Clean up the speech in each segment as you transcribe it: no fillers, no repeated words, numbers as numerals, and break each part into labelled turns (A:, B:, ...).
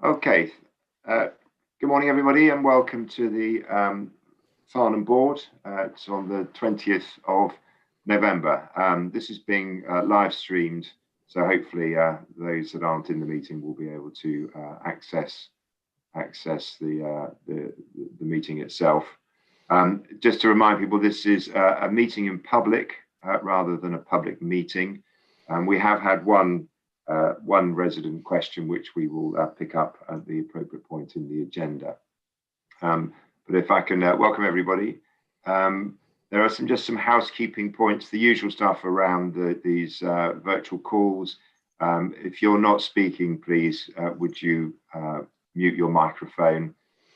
A: Okay, good morning everybody and welcome to the Farnham Board. It's on the 20th of November. This is being live streamed, so hopefully those that aren't in the meeting will be able to access the meeting itself. Just to remind people, this is a meeting in public rather than a public meeting. We have had one resident question which we will pick up at the appropriate point in the agenda. But if I can welcome everybody. There are just some housekeeping points, the usual stuff around these virtual calls. If you're not speaking, please would you mute your microphone.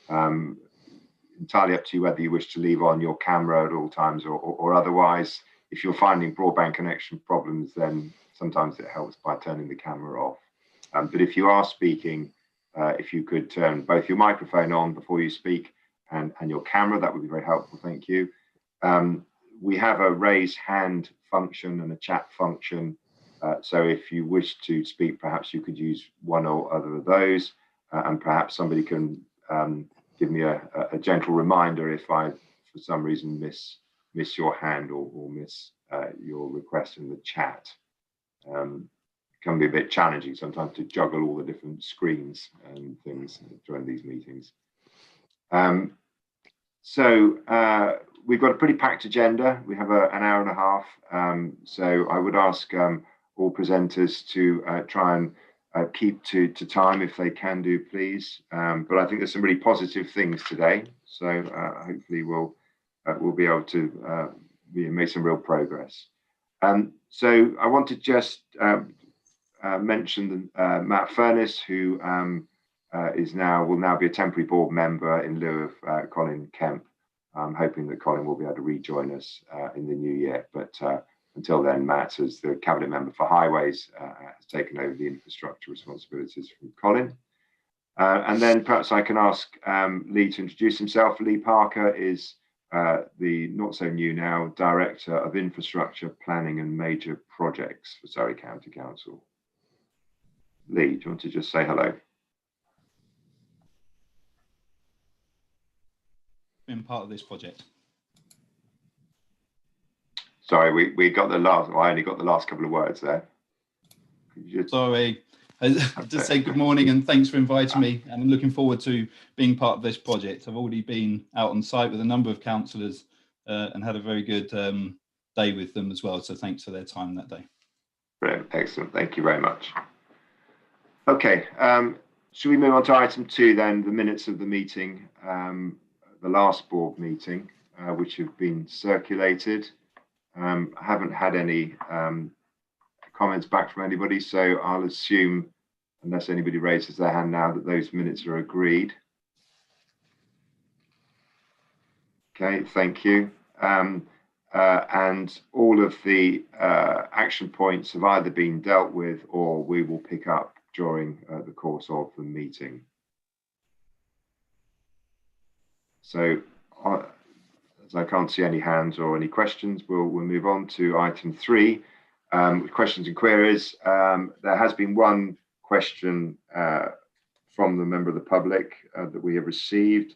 A: Entirely up to you whether you wish to leave on your camera at all times or otherwise. If you're finding broadband connection problems, then sometimes it helps by turning the camera off. But if you are speaking, if you could turn both your microphone on before you speak and your camera, that would be very helpful, thank you. We have a raise hand function and a chat function. So if you wish to speak, perhaps you could use one or other of those. And perhaps somebody can give me a gentle reminder if I, for some reason, miss your hand or miss your request in the chat. It can be a bit challenging sometimes to juggle all the different screens and things during these meetings. So we've got a pretty packed agenda. We have an hour and a half. So I would ask all presenters to try and keep to time if they can do, please. But I think there's some really positive things today. So hopefully we'll be able to make some real progress. So I want to just mention Matt Furness, who will now be a temporary board member in lieu of Colin Kemp. I'm hoping that Colin will be able to rejoin us in the new year. But until then, Matt, as the cabinet member for highways, has taken over the infrastructure responsibilities from Colin. And then perhaps I can ask Lee to introduce himself. Lee Parker is the not so new now Director of Infrastructure Planning and Major Projects for Surrey County Council. Lee, do you want to just say hello?
B: Been part of this project.
A: Sorry, we got the last. Well, I only got the last couple of words there.
B: Sorry. Just say good morning and thanks for inviting me, and I'm looking forward to being part of this project. I've already been out on site with a number of councillors and had a very good day with them as well, so thanks for their time that day.
A: Brilliant, excellent, thank you very much. Okay, should we move on to item 2 then, the minutes of the meeting, the last board meeting, which have been circulated. I haven't had any comments back from anybody, so I'll assume, unless anybody raises their hand now, that those minutes are agreed. Okay, thank you. And all of the action points have either been dealt with or we will pick up during the course of the meeting. So as I can't see any hands or any questions, we'll move on to item 3. Questions and queries. There has been one question from the member of the public that we have received.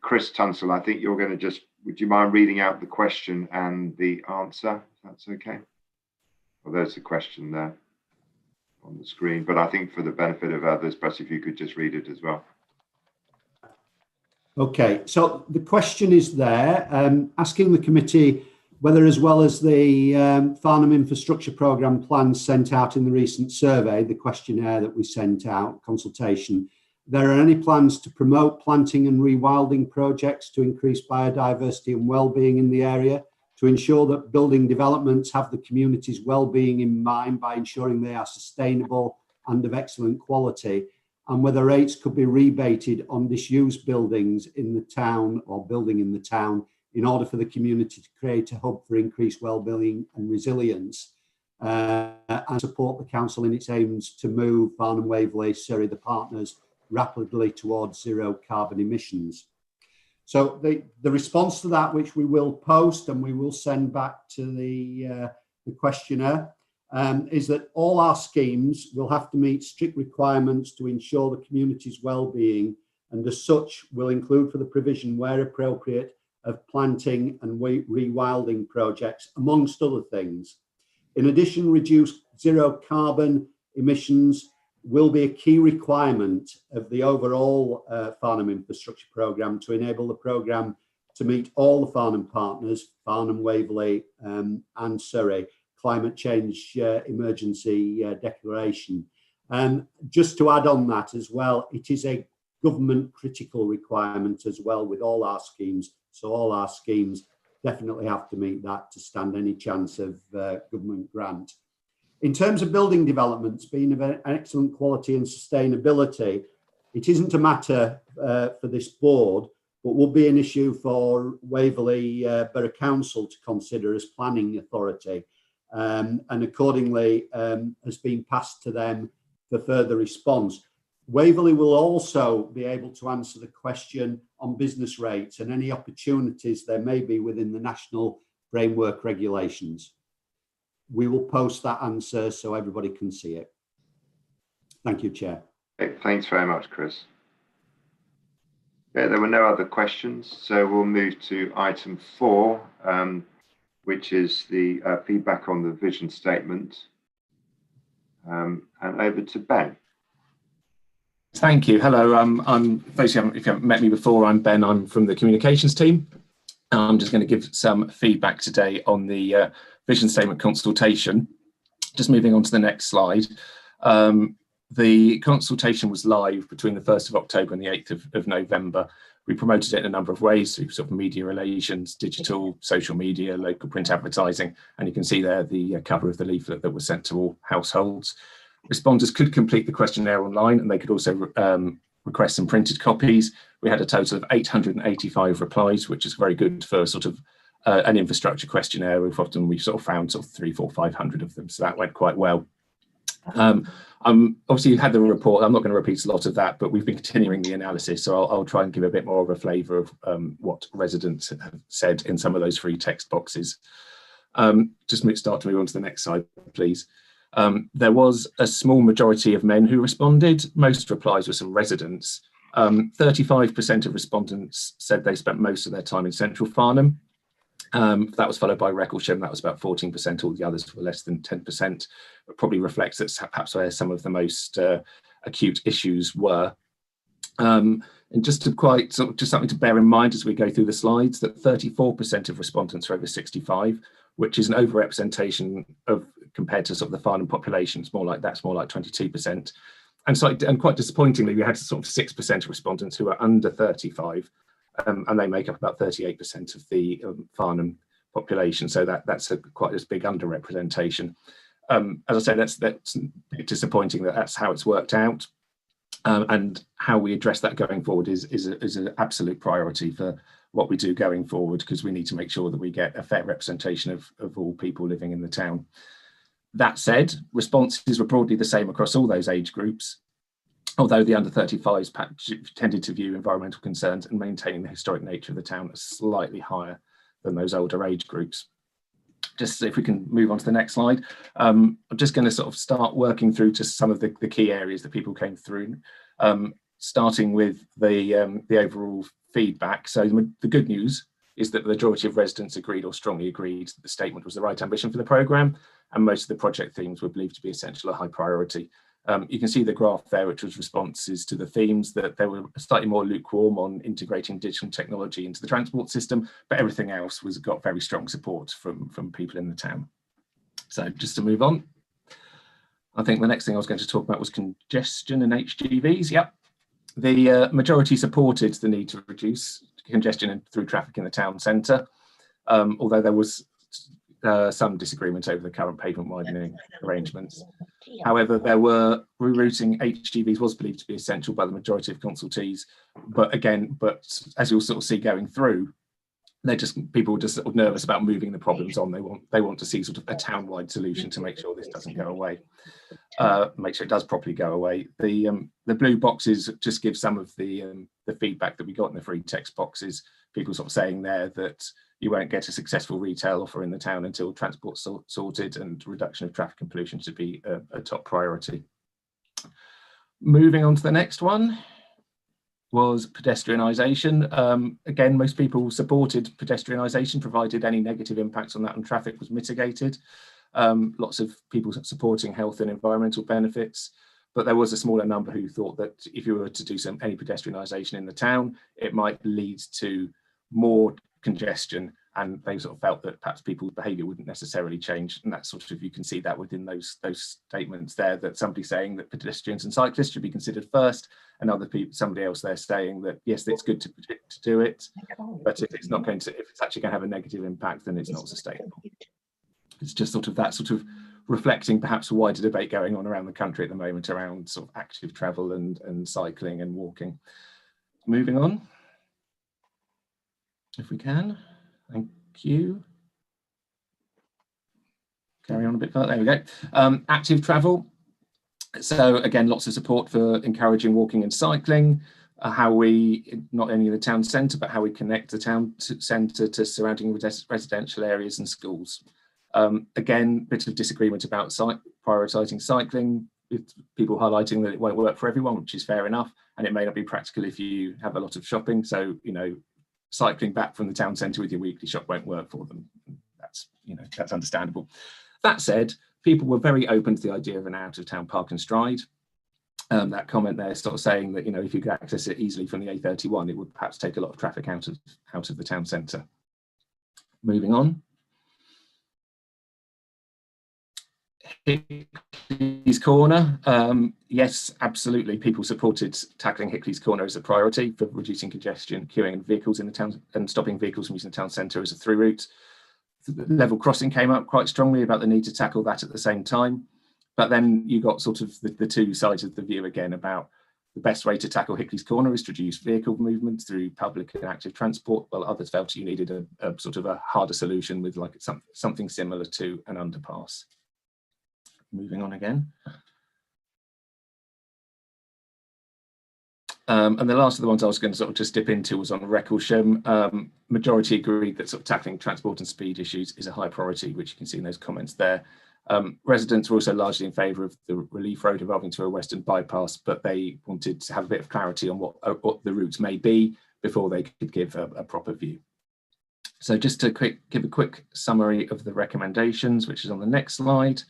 A: Chris Tunstall, I think you're going to would you mind reading out the question and the answer, if that's okay? Well, there's the question there on the screen, but I think for the benefit of others, perhaps if you could just read it as well.
C: Okay, so the question is there, asking the committee whether, as well as the Farnham Infrastructure Programme plans sent out in the recent survey, the questionnaire that we sent out, consultation, there are any plans to promote planting and rewilding projects to increase biodiversity and well-being in the area, to ensure that building developments have the community's well-being in mind by ensuring they are sustainable and of excellent quality, and whether rates could be rebated on disused buildings in the town or building in the town in order for the community to create a hub for increased well-being and resilience, and support the council in its aims to move Farnham, Waverley, Surrey, the partners, rapidly towards zero carbon emissions. So the response to that, which we will post and we will send back to the questioner, is that all our schemes will have to meet strict requirements to ensure the community's well-being, and as such will include for the provision, where appropriate, of planting and rewilding projects, amongst other things. In addition, reduced zero carbon emissions will be a key requirement of the overall Farnham infrastructure programme to enable the programme to meet all the Farnham partners, Farnham, Waverley and Surrey, climate change emergency declaration. Just to add on that as well, it is a government critical requirement as well with all our schemes. So all our schemes definitely have to meet that to stand any chance of government grant. In terms of building developments being of an excellent quality and sustainability, it isn't a matter for this board, but will be an issue for Waverley Borough Council to consider as planning authority, and accordingly has been passed to them for further response. Waverley will also be able to answer the question on business rates and any opportunities there may be within the national framework regulations. We will post that answer so everybody can see it. Thank you, Chair.
A: Okay, thanks very much, Chris. Yeah, there were no other questions, so we'll move to item 4, which is the feedback on the vision statement. And over to Ben.
D: Thank you. Hello, I'm if you haven't met me before, I'm Ben. I'm from the communications team. I'm just going to give some feedback today on the vision statement consultation. Just moving on to the next slide. The consultation was live between the 1st of October and the 8th of November. We promoted it in a number of ways through sort of media relations, digital, social media, local print advertising, and you can see there the cover of the leaflet that was sent to all households. Respondents could complete the questionnaire online, and they could also request some printed copies. We had a total of 885 replies, which is very good for sort of an infrastructure questionnaire. We've sort of found sort of 300, 400, 500 of them, so that went quite well. Obviously you had the report. I'm not going to repeat a lot of that, but we've been continuing the analysis, so I'll try and give a bit more of a flavour of what residents have said in some of those free text boxes. Start to move on to the next slide, please. There was a small majority of men who responded. Most replies were from residents. 35% of respondents said they spent most of their time in central Farnham. That was followed by Recklesham, that was about 14%, all the others were less than 10%. It probably reflects that's perhaps where some of the most acute issues were. And just something to bear in mind as we go through the slides, that 34% of respondents are over 65, which is an overrepresentation of compared to sort of the Farnham population. It's more like 22%. And quite disappointingly, we had sort of 6% of respondents who are under 35, and they make up about 38% of the Farnham population. So that's quite a big underrepresentation. As I say, that's disappointing that that's how it's worked out, and how we address that going forward is an absolute priority for what we do going forward, because we need to make sure that we get a fair representation of all people living in the town. That said, responses were broadly the same across all those age groups, although the under 35s tended to view environmental concerns and maintaining the historic nature of the town as slightly higher than those older age groups. Just if we can move on to the next slide. I'm just going to sort of start working through just some of the key areas that people came through, starting with the overall feedback. So the good news is that the majority of residents agreed or strongly agreed that the statement was the right ambition for the programme, and most of the project themes were believed to be essential or high priority. You can see the graph there, which was responses to the themes, that they were slightly more lukewarm on integrating digital technology into the transport system, but everything else got very strong support from people in the town. So just to move on, I think the next thing I was going to talk about was congestion and HGVs. Yep. The majority supported the need to reduce congestion through traffic in the town centre, although there was some disagreement over the current pavement widening arrangements. However, rerouting HGVs was believed to be essential by the majority of consultees, but as you'll sort of see going through, people were just sort of nervous about moving the problems on. They want to see sort of a town-wide solution to make sure this doesn't go away, make sure it does properly go away. The blue boxes just give some of the feedback that we got in the free text boxes. People sort of saying there that you won't get a successful retail offer in the town until transport's sorted, and reduction of traffic and pollution should be a top priority. Moving on to the next one was pedestrianisation. Again, most people supported pedestrianisation, provided any negative impacts on that and traffic was mitigated. Lots of people supporting health and environmental benefits, but there was a smaller number who thought that if you were to do any pedestrianisation in the town, it might lead to more congestion, and they sort of felt that perhaps people's behaviour wouldn't necessarily change. And that's sort of, you can see that within those statements there, that somebody saying that pedestrians and cyclists should be considered first, and other people, somebody else there saying that yes, it's good to do it, but if it's actually going to have a negative impact, then it's not sustainable. It's just sort of that sort of reflecting perhaps a wider debate going on around the country at the moment around sort of active travel and cycling and walking. Moving on, if we can. Thank you. Carry on a bit further. There we go. Active travel. So again, lots of support for encouraging walking and cycling. How we, not only in the town centre, but how we connect the town centre to surrounding residential areas and schools. Again, bit of disagreement about prioritising cycling, with people highlighting that it won't work for everyone, which is fair enough, and it may not be practical if you have a lot of shopping. So, you know, cycling back from the town centre with your weekly shop won't work for them. That's, you know, that's understandable. That said, people were very open to the idea of an out-of-town park and stride. That comment there sort of saying that, you know, if you could access it easily from the A31, it would perhaps take a lot of traffic out of the town centre. Moving on. Hickley's Corner. Yes, absolutely. People supported tackling Hickley's Corner as a priority for reducing congestion, queuing and vehicles in the town, and stopping vehicles from using the town centre as a through route. The level crossing came up quite strongly about the need to tackle that at the same time. But then you got sort of the two sides of the view again about the best way to tackle Hickley's Corner is to reduce vehicle movement through public and active transport, while others felt you needed a sort of a harder solution with like something similar to an underpass. Moving on again. And the last of the ones I was going to sort of just dip into was on Recklesham. Majority agreed that sort of tackling transport and speed issues is a high priority, which you can see in those comments there. Residents were also largely in favour of the relief road evolving to a western bypass, but they wanted to have a bit of clarity on what the routes may be before they could give a proper view. So just to give a quick summary of the recommendations, which is on the next slide,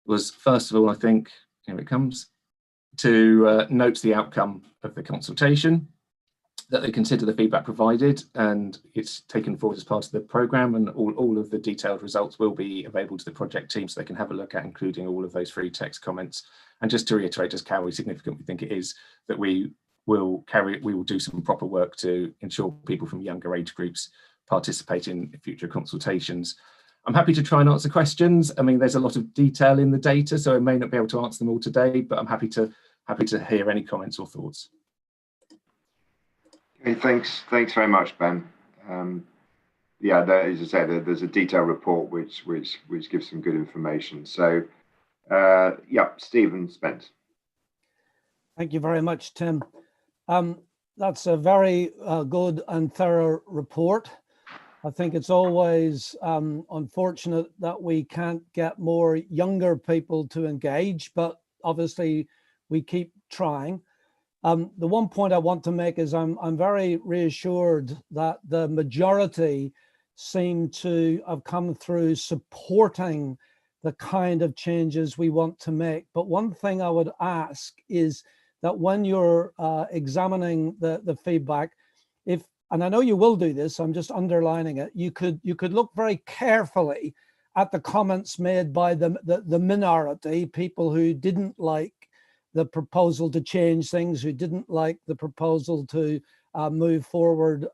D: was first of all, I think, here it comes, to note the outcome of the consultation, that they consider the feedback provided and it's taken forward as part of the programme, and all of the detailed results will be available to the project team so they can have a look at, including all of those free text comments. And just to reiterate just how significant we think it is that we will do some proper work to ensure people from younger age groups participate in future consultations. I'm happy to try and answer questions. I mean, there's a lot of detail in the data, so I may not be able to answer them all today, but I'm happy to hear any comments or thoughts.
A: Okay, thanks very much, Ben. Yeah, as I said, there's a detailed report which gives some good information. So, yeah, Stephen Spence.
E: Thank you very much, Tim. That's a very good and thorough report. I think it's always unfortunate that we can't get more younger people to engage, but obviously we keep trying. The one point I want to make is I'm very reassured that the majority seem to have come through supporting the kind of changes we want to make. But one thing I would ask is that when you're examining the feedback, and I know you will do this, I'm just underlining it, you could look very carefully at the comments made by the minority, people who didn't like the proposal to change things, who didn't like the proposal to move forward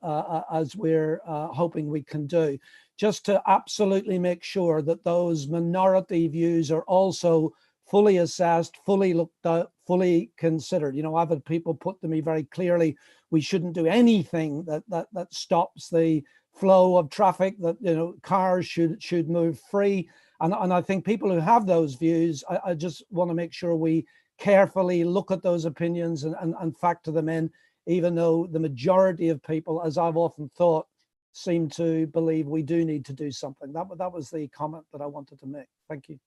E: as we're hoping we can do, just to absolutely make sure that those minority views are also fully assessed, fully looked at, fully considered. You know, I've had people put to me very clearly, we shouldn't do anything that stops the flow of traffic, that, you know, cars should move free. And I think people who have those views, I just want to make sure we carefully look at those opinions and factor them in, even though the majority of people, as I've often thought, seem to believe we do need to do something. That was the comment that I wanted to make. Thank you.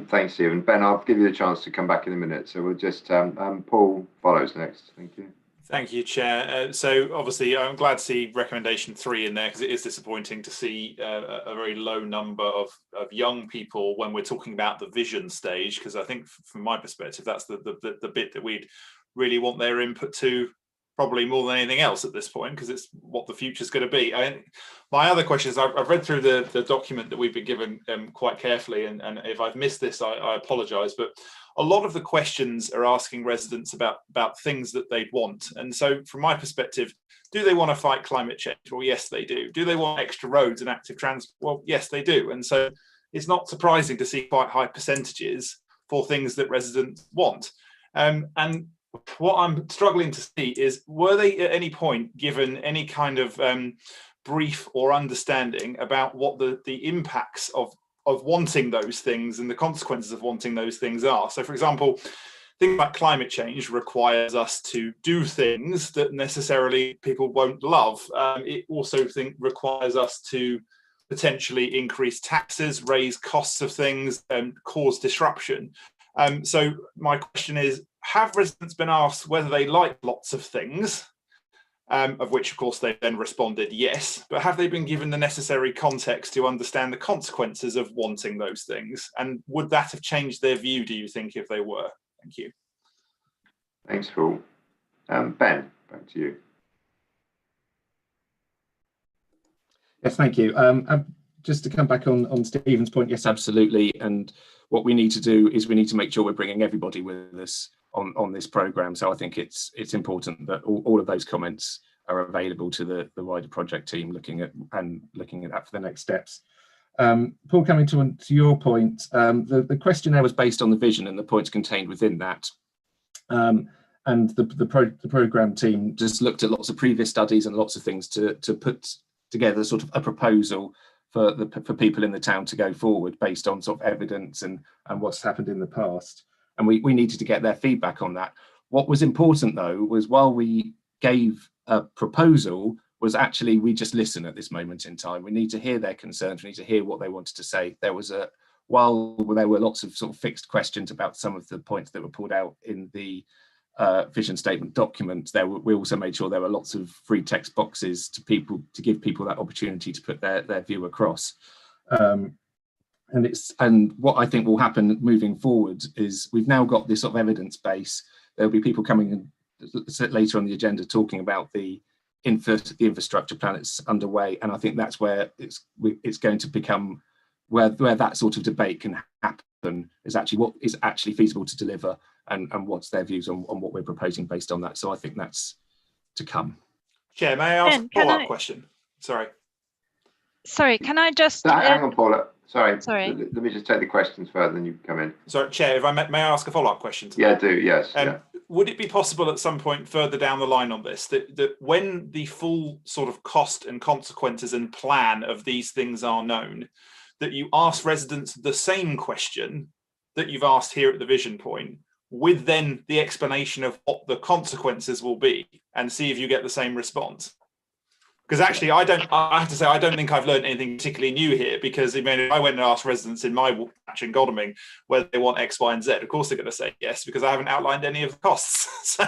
A: Thanks, Stephen. Ben, I'll give you the chance to come back in a minute. So we'll just, Paul follows next. Thank you.
F: Thank you, Chair. So obviously, I'm glad to see recommendation 3 in there, because it is disappointing to see a very low number of young people when we're talking about the vision stage, because I think from my perspective, that's the bit that we'd really want their input to, probably more than anything else at this point, because it's what the future is going to be. My other question is, I've read through the document that we've been given quite carefully, and if I've missed this, I apologise, but a lot of the questions are asking residents about things that they'd want. And so from my perspective, do they want to fight climate change? Well, yes, they do. Do they want extra roads and active transport? Well, yes, they do. And so it's not surprising to see quite high percentages for things that residents want. And what I'm struggling to see is, were they at any point given any kind of brief or understanding about what the impacts of wanting those things and the consequences of wanting those things are? So, for example, things like climate change requires us to do things that necessarily people won't love. It also requires us to potentially increase taxes, raise costs of things, and cause disruption. So my question is, have residents been asked whether they like lots of things, of which, of course, they then responded yes, but have they been given the necessary context to understand the consequences of wanting those things? And would that have changed their view, do you think, if they were? Thank you.
A: Thanks, Paul. Ben, back to you.
D: Yes, thank you. Just to come back on Stephen's point, yes, absolutely. And what we need to do is we need to make sure we're bringing everybody with us on this programme. So I think it's important that all of those comments are available to the wider project team looking at that for the next steps. Paul, coming to your point, the questionnaire was based on the vision and the points contained within that. And the programme team just looked at lots of previous studies and lots of things to put together sort of a proposal for people in the town to go forward based on sort of evidence and what's happened in the past. And we needed to get their feedback on that. What was important, though, was while we gave a proposal, was actually we just listen at this moment in time. We need to hear their concerns. We need to hear what they wanted to say. While there were lots of sort of fixed questions about some of the points that were pulled out in the vision statement document, we also made sure there were lots of free text boxes to give people that opportunity to put their view across. And what I think will happen moving forward is we've now got this sort of evidence base. There'll be people coming in later on the agenda talking about the infrastructure plan that's underway, and I think that's where it's going to become where that sort of debate can happen, is actually what is actually feasible to deliver and what's their views on what we're proposing based on that. So I think that's to come.
F: Chair, may I ask a follow-up question?
G: Sorry, can I just...
A: hang on, Paula. Sorry.
G: Sorry.
A: Let me just take the questions further, then you come in.
F: Sorry, Chair, if I may I ask a follow-up question?
A: Yeah, do, yes. Yeah.
F: Would it be possible at some point further down the line on this, that when the full sort of cost and consequences and plan of these things are known, that you ask residents the same question that you've asked here at the vision point, with then the explanation of what the consequences will be, and see if you get the same response? Because actually, I have to say, I don't think I've learned anything particularly new here, because I mean, if I went and asked residents in my patch in Godalming whether they want X, Y, and Z, of course they're going to say yes, because I haven't outlined any of the costs. So.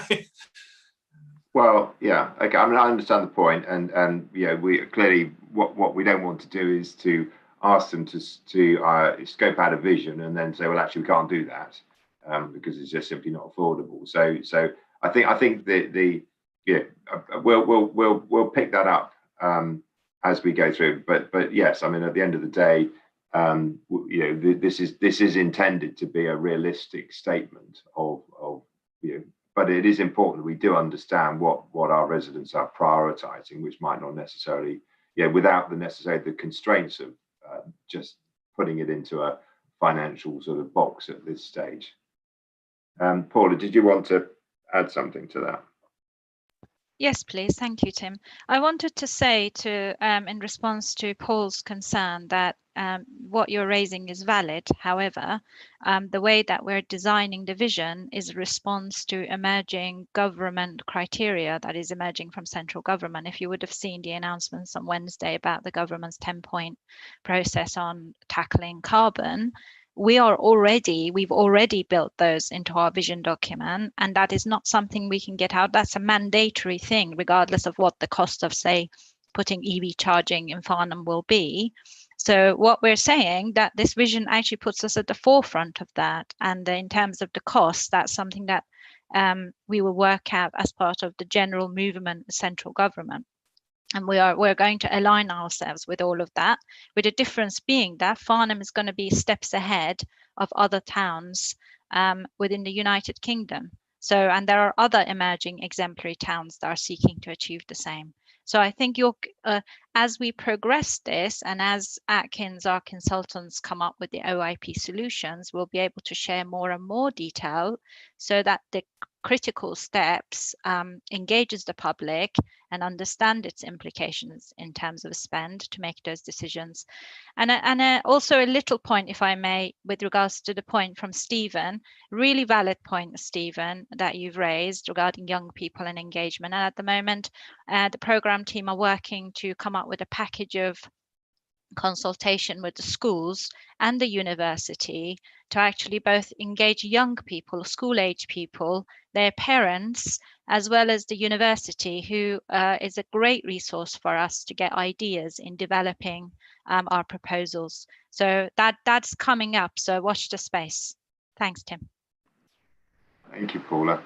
A: Well, yeah, okay. I mean, I understand the point, and yeah, we clearly what we don't want to do is to ask them to scope out a vision and then say, well, actually, we can't do that because it's just simply not affordable. So I think yeah, we'll pick that up as we go through. But yes, I mean, at the end of the day, you know, this is intended to be a realistic statement of you know, but it is important that we do understand what our residents are prioritising, which might not necessarily, yeah, without the constraints of just putting it into a financial sort of box at this stage. Paula, did you want to add something to that?
G: Yes, please. Thank you, Tim. I wanted to say in response to Paul's concern that what you're raising is valid. However, the way that we're designing the vision is a response to emerging government criteria that is emerging from central government. If you would have seen the announcements on Wednesday about the government's 10-point process on tackling carbon, we've already built those into our vision document, and that is not something we can get out. That's a mandatory thing, regardless of what the cost of, say, putting EV charging in Farnham will be. So what we're saying, that this vision actually puts us at the forefront of that. And in terms of the cost, that's something that we will work out as part of the general movement of central government. And we're going to align ourselves with all of that, with the difference being that Farnham is going to be steps ahead of other towns within the United Kingdom. So, and there are other emerging exemplary towns that are seeking to achieve the same. So I think as we progress this, and as Atkins, our consultants, come up with the OIP solutions, we'll be able to share more and more detail so that the critical steps engages the public and understand its implications in terms of spend to make those decisions. And also a little point, if I may, with regards to the point from Stephen, really valid point, Stephen, that you've raised regarding young people and engagement. And at the moment, the programme team are working to come up with a package of consultation with the schools and the university to actually both engage young people, school-age people, their parents, as well as the university, who is a great resource for us to get ideas in developing our proposals. So that's coming up, so watch the space. Thanks, Tim.
A: Thank you, Paula.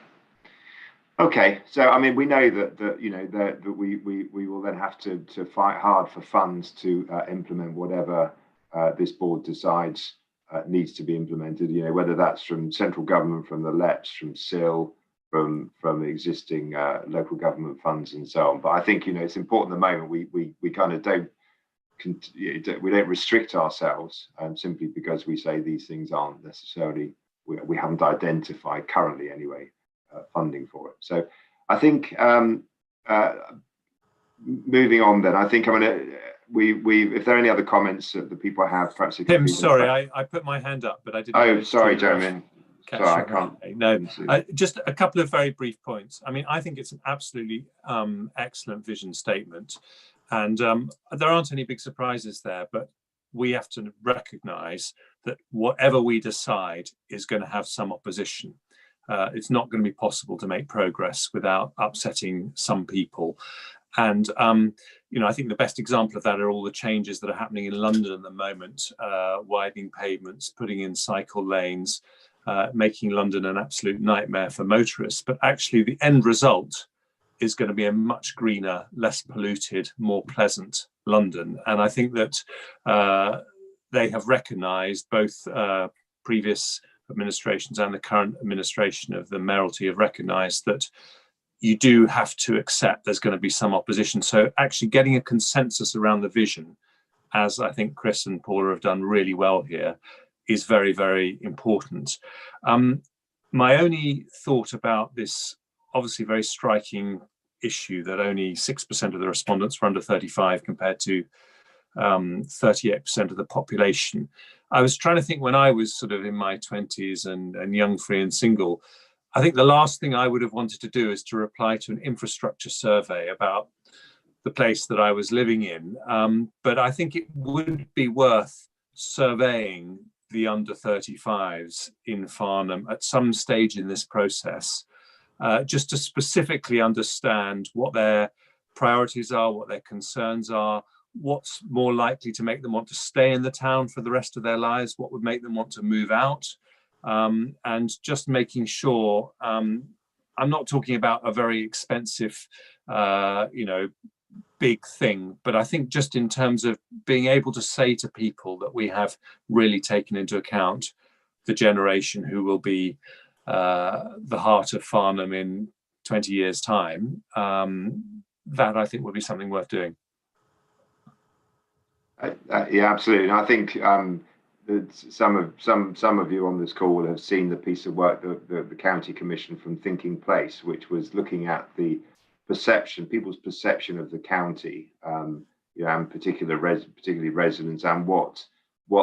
A: Okay, so I mean, we know that you know that we will then have to fight hard for funds to implement whatever this board decides needs to be implemented. You know, whether that's from central government, from the LEPs, from SIL, from existing local government funds, and so on. But I think, you know, it's important at the moment we kind of don't restrict ourselves simply because we say these things aren't necessarily, we haven't identified currently anyway funding for it. So I think moving on then, I think I'm gonna if there are any other comments that the people have, perhaps
H: Tim, sorry, I put my hand up, but I didn't.
A: Oh, sorry, Jeremy. Sorry, I can't.
H: No, just a couple of very brief points. I mean, I think it's an absolutely excellent vision statement, and there aren't any big surprises there, but we have to recognise that whatever we decide is going to have some opposition. It's not going to be possible to make progress without upsetting some people. And, you know, I think the best example of that are all the changes that are happening in London at the moment, widening pavements, putting in cycle lanes, making London an absolute nightmare for motorists. But actually the end result is going to be a much greener, less polluted, more pleasant London. And I think that they have recognised, both previous administrations and the current administration of the mayoralty have recognised, that you do have to accept there's going to be some opposition. So actually getting a consensus around the vision, as I think Chris and Paula have done really well here, is very, very important. My only thought about this obviously very striking issue that only 6% of the respondents were under 35 compared to 38% of the population. I was trying to think, when I was sort of in my 20s and young, free and single, I think the last thing I would have wanted to do is to reply to an infrastructure survey about the place that I was living in. But I think it would be worth surveying the under 35s in Farnham at some stage in this process, just to specifically understand what their priorities are, what their concerns are, what's more likely to make them want to stay in the town for the rest of their lives, what would make them want to move out, and just making sure, I'm not talking about a very expensive, you know, big thing, but I think just in terms of being able to say to people that we have really taken into account the generation who will be the heart of Farnham in 20 years' time, that I think would be something worth doing.
A: Yeah, absolutely. And I think some of you on this call will have seen the piece of work that the County Commission from Thinking Place, which was looking at the perception, people's perception of the county, and particularly residents, and what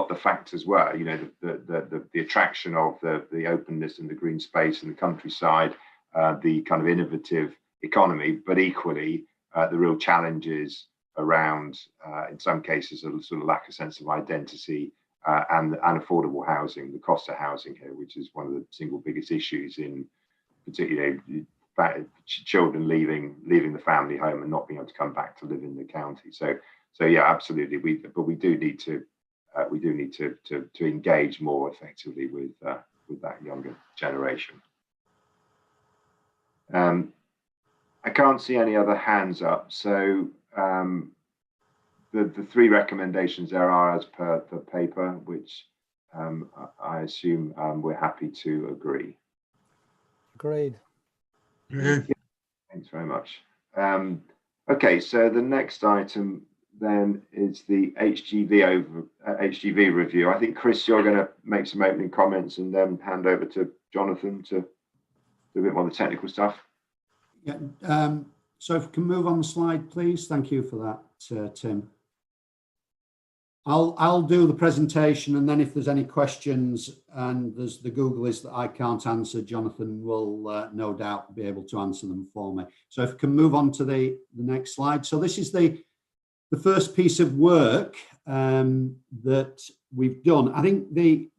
A: the factors were. The attraction of the openness and the green space and the countryside, the kind of innovative economy, but equally the real challenges around, in some cases, a sort of lack of sense of identity and affordable housing, the cost of housing here, which is one of the single biggest issues in particularly children leaving the family home and not being able to come back to live in the county. So yeah, absolutely. We do need to engage more effectively with that younger generation. I can't see any other hands up. So the three recommendations there are as per the paper, which I assume we're happy to agree.
E: Agreed.
A: Thanks very much. Okay, so the next item then is the HGV review. I think, Chris, you're going to make some opening comments and then hand over to Jonathan to do a bit more of the technical stuff.
C: Yeah. So if we can move on the slide, please. Thank you for that, Tim. I'll do the presentation, and then if there's any questions and there's the Googlies that I can't answer, Jonathan will no doubt be able to answer them for me. So if we can move on to the next slide. So this is the first piece of work that we've done. I think the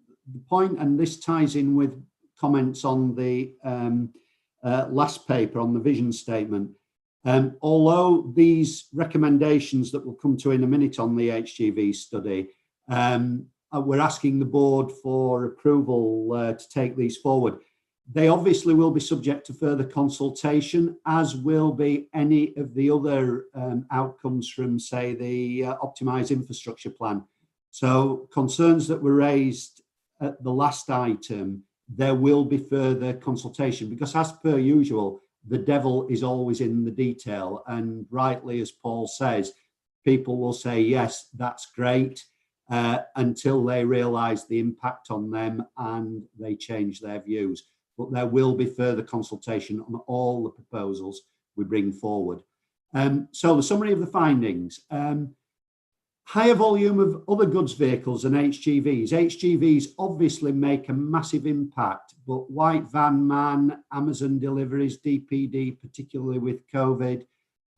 C: point, and this ties in with comments on the last paper on the vision statement. Although these recommendations that we'll come to in a minute on the HGV study, we're asking the board for approval to take these forward. They obviously will be subject to further consultation, as will be any of the other outcomes from, say, the optimised infrastructure plan. So concerns that were raised at the last item, there will be further consultation, because as per usual, the devil is always in the detail, and rightly, as Paul says, people will say, yes, that's great, until they realise the impact on them and they change their views. But there will be further consultation on all the proposals we bring forward. So the summary of the findings. Higher volume of other goods vehicles than HGVs. HGVs obviously make a massive impact, but white van man, Amazon deliveries, DPD, particularly with COVID,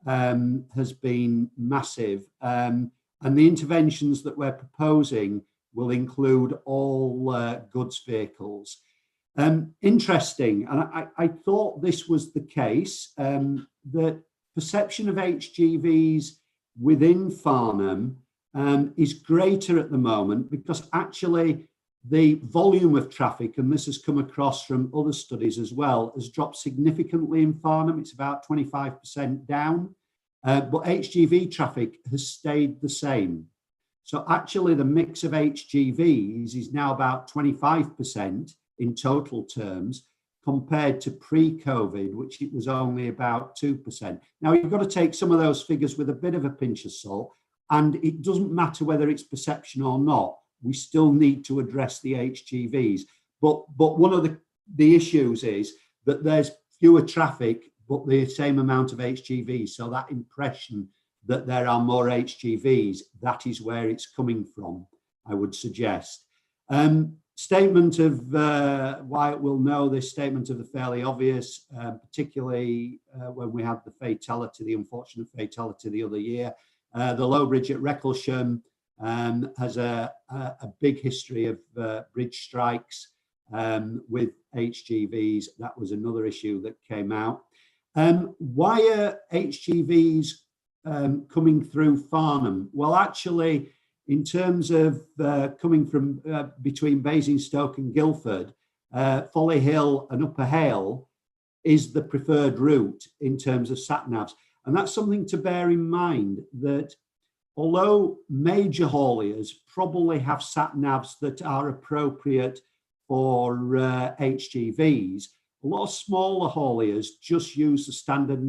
C: has been massive. And the interventions that we're proposing will include all goods vehicles. Interesting, and I thought this was the case, that perception of HGVs within Farnham is greater at the moment, because actually the volume of traffic, and this has come across from other studies as well, has dropped significantly in Farnham. It's about 25% down, but HGV traffic has stayed the same. So actually the mix of HGVs is now about 25% in total terms, compared to pre-COVID, which it was only about 2%. Now, you've got to take some of those figures with a bit of a pinch of salt, and it doesn't matter whether it's perception or not. We still need to address the HGVs. But one of the issues is that there's fewer traffic, but the same amount of HGVs. So that impression that there are more HGVs, that is where it's coming from, I would suggest. Statement of why it will know this statement of the fairly obvious, particularly when we had the fatality, the unfortunate fatality the other year. The low bridge at Recklesham has a big history of bridge strikes with HGVs. That was another issue that came out. Why are HGVs coming through Farnham? Well, actually, in terms of coming from between Basingstoke and Guildford, Folly Hill and Upper Hale is the preferred route in terms of sat-navs. And that's something to bear in mind, that although major hauliers probably have sat-navs that are appropriate for HGVs, a lot of smaller hauliers just use the standard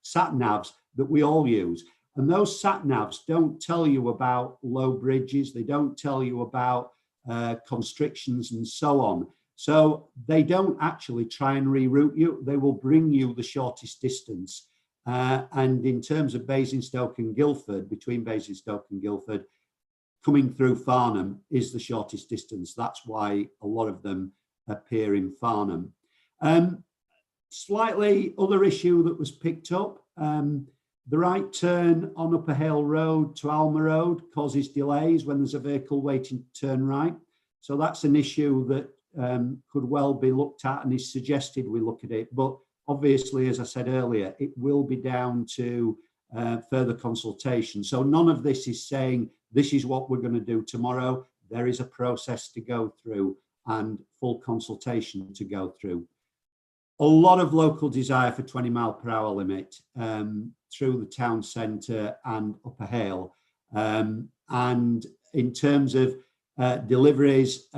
C: sat-navs that we all use. And those sat-navs don't tell you about low bridges, they don't tell you about constrictions and so on. So they don't actually try and reroute you. They will bring you the shortest distance. And in terms of Basingstoke and Guildford, between Basingstoke and Guildford, coming through Farnham is the shortest distance. That's why a lot of them appear in Farnham. Slightly other issue that was picked up, the right turn on Upper Hale Road to Alma Road causes delays when there's a vehicle waiting to turn right. So that's an issue that could well be looked at, and is suggested we look at it. But obviously, as I said earlier, it will be down to further consultation. So none of this is saying this is what we're going to do tomorrow. There is a process to go through and full consultation to go through. A lot of local desire for 20-mile-per-hour limit through the town centre and Upper Hale. And in terms of deliveries,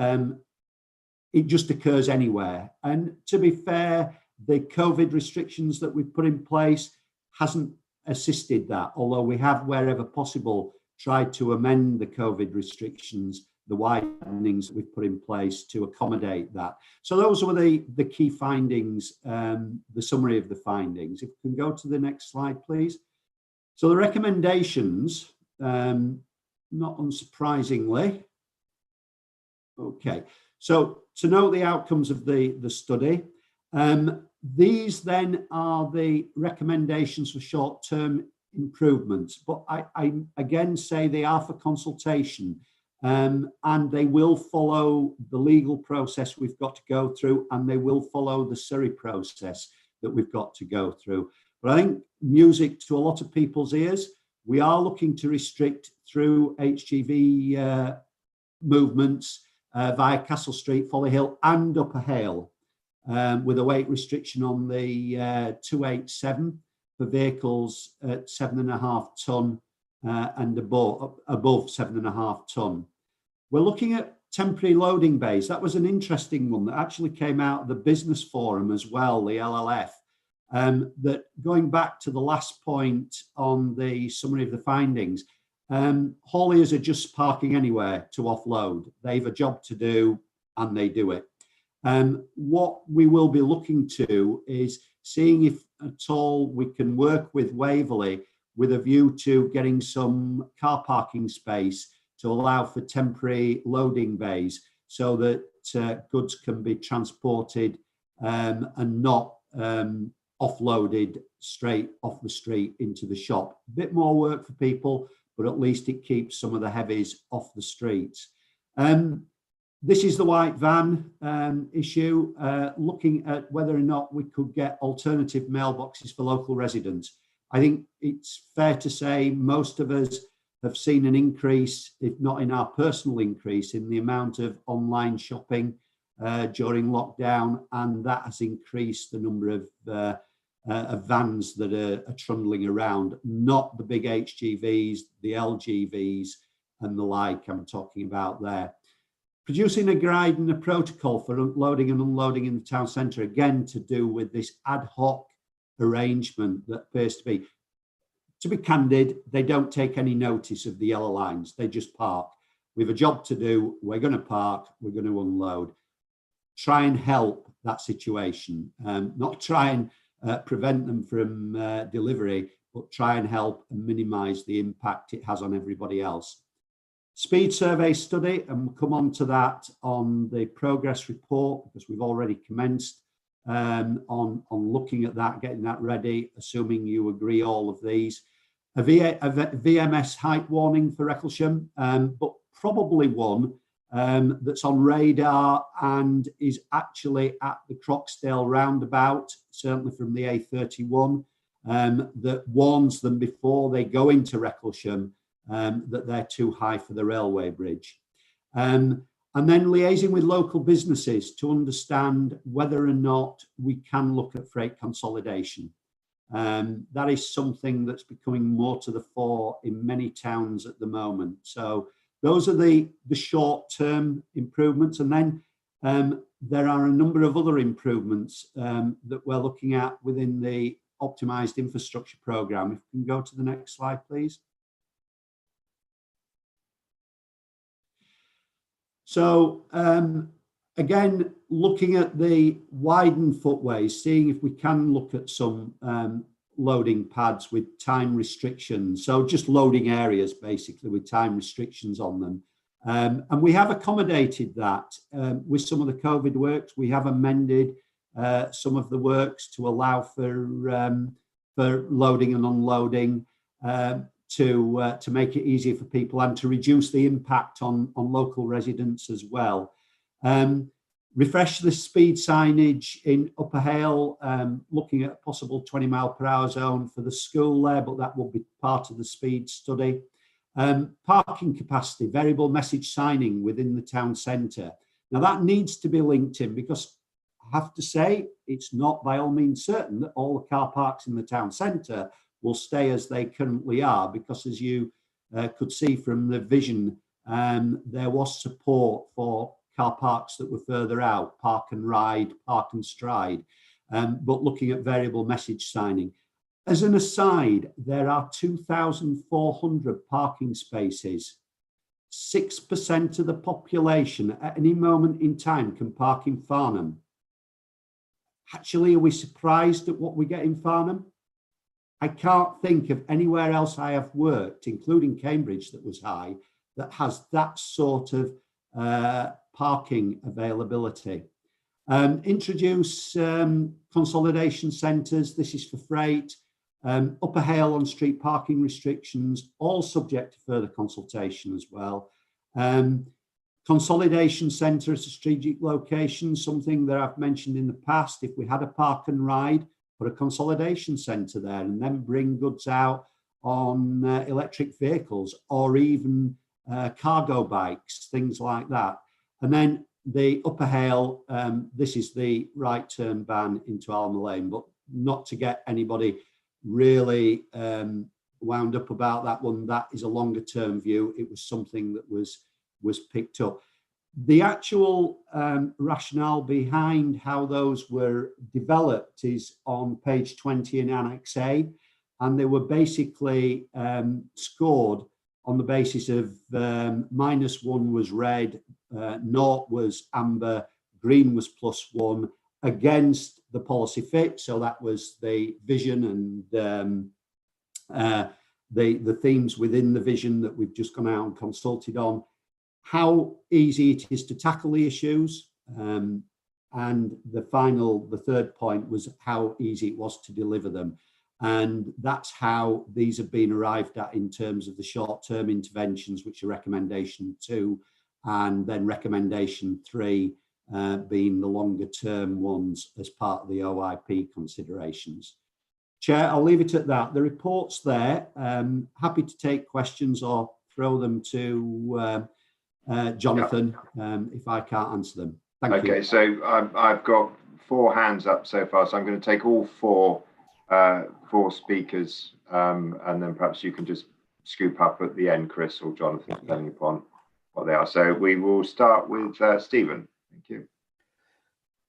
C: it just occurs anywhere. And to be fair, the COVID restrictions that we've put in place hasn't assisted that, although we have, wherever possible, tried to amend the COVID restrictions, the widenings that we've put in place to accommodate that. So those were the key findings, the summary of the findings. If we can go to the next slide, please. So the recommendations, not unsurprisingly. Okay, so to note the outcomes of the study, these then are the recommendations for short-term improvements, but I again say they are for consultation, and they will follow the legal process we've got to go through, and they will follow the Surrey process that we've got to go through. But I think music to a lot of people's ears, we are looking to restrict through HGV movements via Castle Street, Folly Hill and Upper Hale, with a weight restriction on the 287 for vehicles at 7.5 tonne and above 7.5 tonne. We're looking at temporary loading bays. That was an interesting one that actually came out of the business forum as well, the LLF, that going back to the last point on the summary of the findings, hauliers are just parking anywhere to offload. They've a job to do and they do it. What we will be looking to is seeing if at all we can work with Waverley with a view to getting some car parking space to allow for temporary loading bays so that goods can be transported and not offloaded straight off the street into the shop. A bit more work for people, but at least it keeps some of the heavies off the streets. This is the white van issue, looking at whether or not we could get alternative mailboxes for local residents. I think it's fair to say most of us have seen an increase, if not in our personal increase, in the amount of online shopping during lockdown, and that has increased the number of vans that are trundling around, not the big HGVs, the LGVs and the like I'm talking about there. Producing a guide and a protocol for loading and unloading in the town centre, again to do with this ad hoc arrangement that appears to be candid, they don't take any notice of the yellow lines, they just park. We have a job to do, we're going to park, we're going to unload. Try and help that situation, not try and prevent them from delivery, but try and help and minimise the impact it has on everybody else. Speed survey study, and we'll come on to that on the progress report because we've already commenced on looking at that, getting that ready, assuming you agree all of these. A VMS height warning for Recklesham, but probably one that's on radar and is actually at the Croxdale roundabout, certainly from the A31, that warns them before they go into Recklesham that they're too high for the railway bridge. And then liaising with local businesses to understand whether or not we can look at freight consolidation. That is something that's becoming more to the fore in many towns at the moment. So those are the short-term improvements. And then there are a number of other improvements that we're looking at within the optimised infrastructure programme. If we can go to the next slide, please. So again, looking at the widened footways, seeing if we can look at some loading pads with time restrictions. So just loading areas basically with time restrictions on them. And we have accommodated that with some of the COVID works. We have amended some of the works to allow for loading and unloading to make it easier for people and to reduce the impact on local residents as well. Refresh the speed signage in Upper Hale, looking at a possible 20-mile-per-hour zone for the school there, but that will be part of the speed study. Parking capacity, variable message signing within the town centre. Now that needs to be linked in, because I have to say it's not by all means certain that all the car parks in the town centre will stay as they currently are, because as you could see from the vision, there was support for car parks that were further out, park and ride, park and stride, but looking at variable message signing. As an aside, there are 2,400 parking spaces. 6% of the population at any moment in time can park in Farnham. Actually, are we surprised at what we get in Farnham? I can't think of anywhere else I have worked, including Cambridge that was high, that has that sort of parking availability. Introduce consolidation centres. This is for freight. Upper Hale on street parking restrictions, all subject to further consultation as well. Consolidation centre as a strategic location, something that I've mentioned in the past. If we had a park and ride, put a consolidation centre there and then bring goods out on electric vehicles or even cargo bikes, things like that. And then the Upper Hale, this is the right turn ban into Alma Lane, but not to get anybody really wound up about that one. That is a longer term view. It was something that was picked up. The actual rationale behind how those were developed is on page 20 in Annex A, and they were basically scored on the basis of -1 was red, 0 was amber, green was +1, against the policy fit. So that was the vision and the themes within the vision that we've just gone out and consulted on. How easy it is to tackle the issues. And the third point was how easy it was to deliver them. And that's how these have been arrived at in terms of the short-term interventions, which are recommendation 2, and then recommendation 3 being the longer-term ones as part of the OIP considerations. Chair, I'll leave it at that. The report's there. Happy to take questions or throw them to Jonathan if I can't answer them. Thank you.
A: Okay, so I've got 4 hands up so far, so I'm going to take all 4 speakers, and then perhaps you can just scoop up at the end, Chris or Jonathan, depending upon what they are. So we will start with Stephen. Thank you.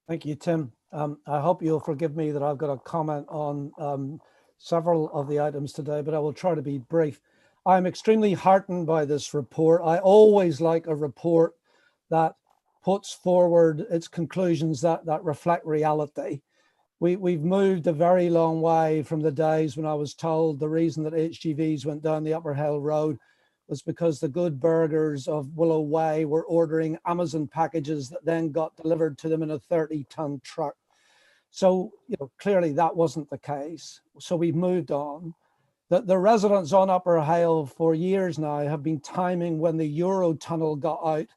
E: Thank you, Tim. I hope you'll forgive me that I've got a comment on several of the items today, but I will try to be brief. I'm extremely heartened by this report. I always like a report that puts forward its conclusions that reflect reality. We've moved a very long way from the days when I was told the reason that HGVs went down the Upper Hill Road was because the good burgers of Willow Way were ordering Amazon packages that then got delivered to them in a 30-ton truck. So, clearly that wasn't the case. So we've moved on. The residents on Upper Hale for years now have been timing when the Eurotunnel got out,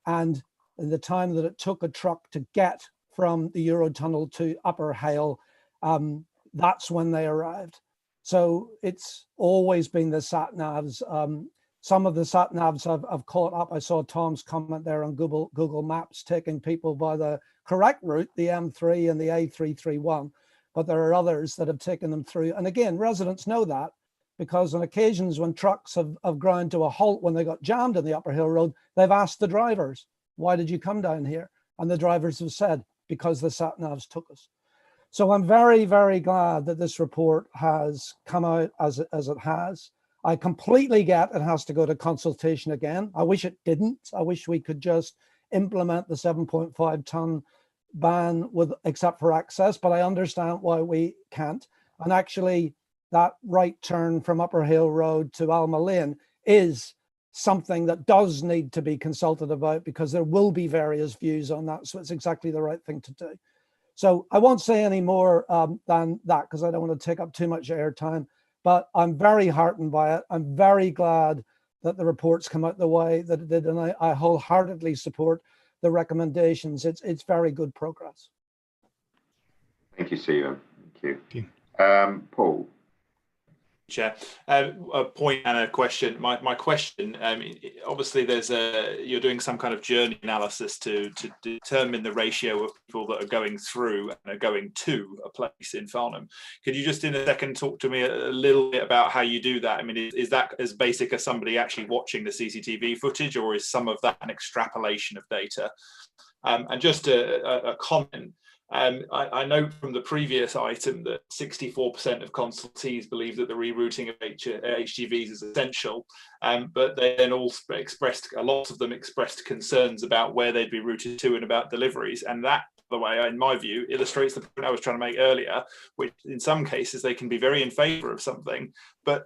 E: and in the time that it took a truck to get from the Eurotunnel to Upper Hale, that's when they arrived. So it's always been the sat-navs. Some of the sat-navs I've caught up. I saw Tom's comment there on Google Maps taking people by the correct route, the M3 and the A331, but there are others that have taken them through. And again, residents know that, because on occasions when trucks have ground to a halt when they got jammed in the Upper Hill Road, they've asked the drivers, why did you come down here? And the drivers have said, because the sat-navs took us. So I'm very, very glad that this report has come out as it has. I completely get it has to go to consultation again. I wish it didn't. I wish we could just implement the 7.5 ton ban except for access, but I understand why we can't. And actually that right turn from Upper Hill Road to Alma Lane is something that does need to be consulted about, because there will be various views on that. So it's exactly the right thing to do. So I won't say any more than that, because I don't want to take up too much airtime, but I'm very heartened by it. I'm very glad that the reports come out the way that it did, and I wholeheartedly support the recommendations. It's very good progress.
A: Thank you, Stephen. Thank you. Paul.
F: Chair, a point and a question. My question, obviously you're doing some kind of journey analysis to determine the ratio of people that are going through and are going to a place in Farnham. Could you just in a second talk to me a little bit about how you do that? I mean, is that as basic as somebody actually watching the CCTV footage, or is some of that an extrapolation of data? And just a comment. I know from the previous item that 64% of consultees believe that the rerouting of HGVs is essential, but they then all expressed, a lot of them expressed concerns about where they'd be routed to and about deliveries. And that, by the way, in my view, illustrates the point I was trying to make earlier, which in some cases they can be very in favour of something, but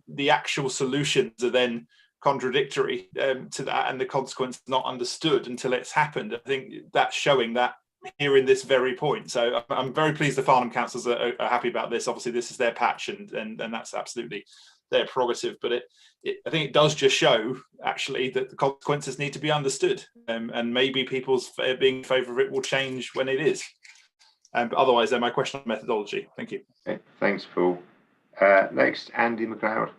F: the actual solutions are then contradictory to that, and the consequence not understood until it's happened. I think that's showing that here in this very point. So I'm very pleased the Farnham councillors are happy about this. Obviously this is their patch, and that's absolutely their prerogative, but I think it does just show actually that the consequences need to be understood, and maybe people's being in favour of it will change when it is. But otherwise, my question on methodology. Thank you.
A: Okay, thanks, Paul. Next, Andy McLeod.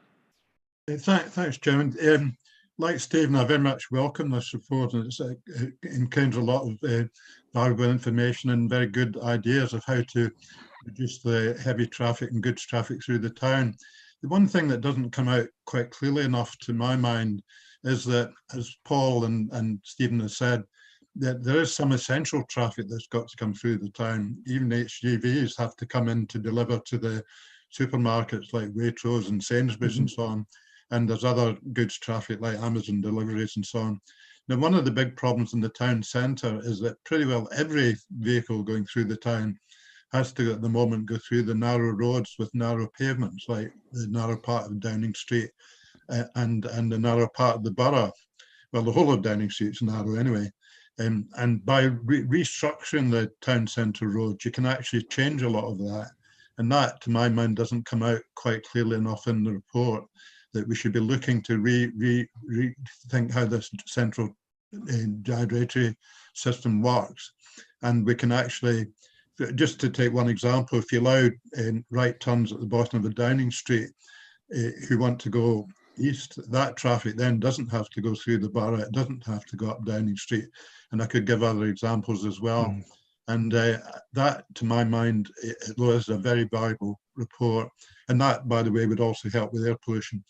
I: Thanks, Chairman. Like Stephen, I very much welcome this report, and it contains a lot of valuable information and very good ideas of how to reduce the heavy traffic and goods traffic through the town. The one thing that doesn't come out quite clearly enough to my mind is that, as Paul and Stephen have said, that there is some essential traffic that's got to come through the town. Even HGVs have to come in to deliver to the supermarkets like Waitrose and Sainsbury's and so on. And there's other goods traffic like Amazon deliveries and so on. Now, one of the big problems in the town centre is that pretty well every vehicle going through the town has to, at the moment, go through the narrow roads with narrow pavements, like the narrow part of Downing Street and the narrow part of the borough. Well, the whole of Downing Street is narrow anyway. And by restructuring the town centre roads, you can actually change a lot of that. And that, to my mind, doesn't come out quite clearly enough in the report, that we should be looking to rethink how this central gyratory system works. And we can actually, just to take one example, if you allow right turns at the bottom of a Downing Street, who want to go east, that traffic then doesn't have to go through the borough, it doesn't have to go up Downing Street. And I could give other examples as well. And that, to my mind, is a very valuable report. And that, by the way, would also help with air pollution.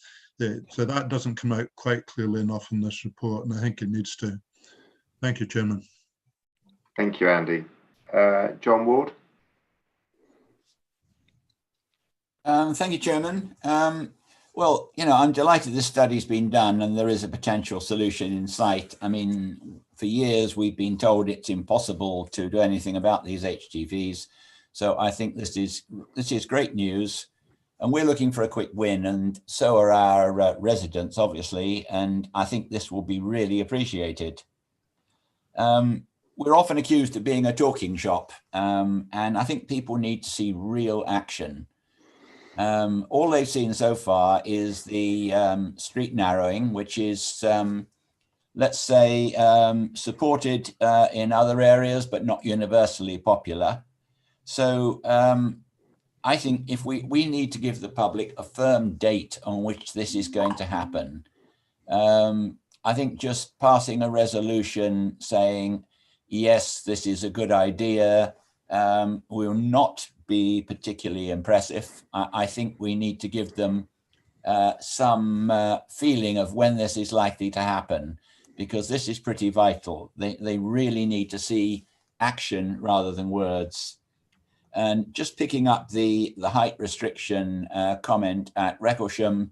I: So that doesn't come out quite clearly enough in this report, and I think it needs to. Thank you, Chairman.
A: Thank you, Andy. John Ward.
J: Thank you, Chairman. Well, you know, I'm delighted this study's been done and there is a potential solution in sight. I mean, for years we've been told it's impossible to do anything about these HGVs. So I think this is great news, and we're looking for a quick win, and so are our residents, obviously, and I think this will be really appreciated. We're often accused of being a talking shop, and I think people need to see real action. All they've seen so far is the street narrowing, which is, let's say, supported in other areas, but not universally popular. So I think if we need to give the public a firm date on which this is going to happen. I think just passing a resolution saying, yes, this is a good idea, will not be particularly impressive. I think we need to give them some feeling of when this is likely to happen, because this is pretty vital. They really need to see action rather than words. And just picking up the height restriction comment at Recklesham,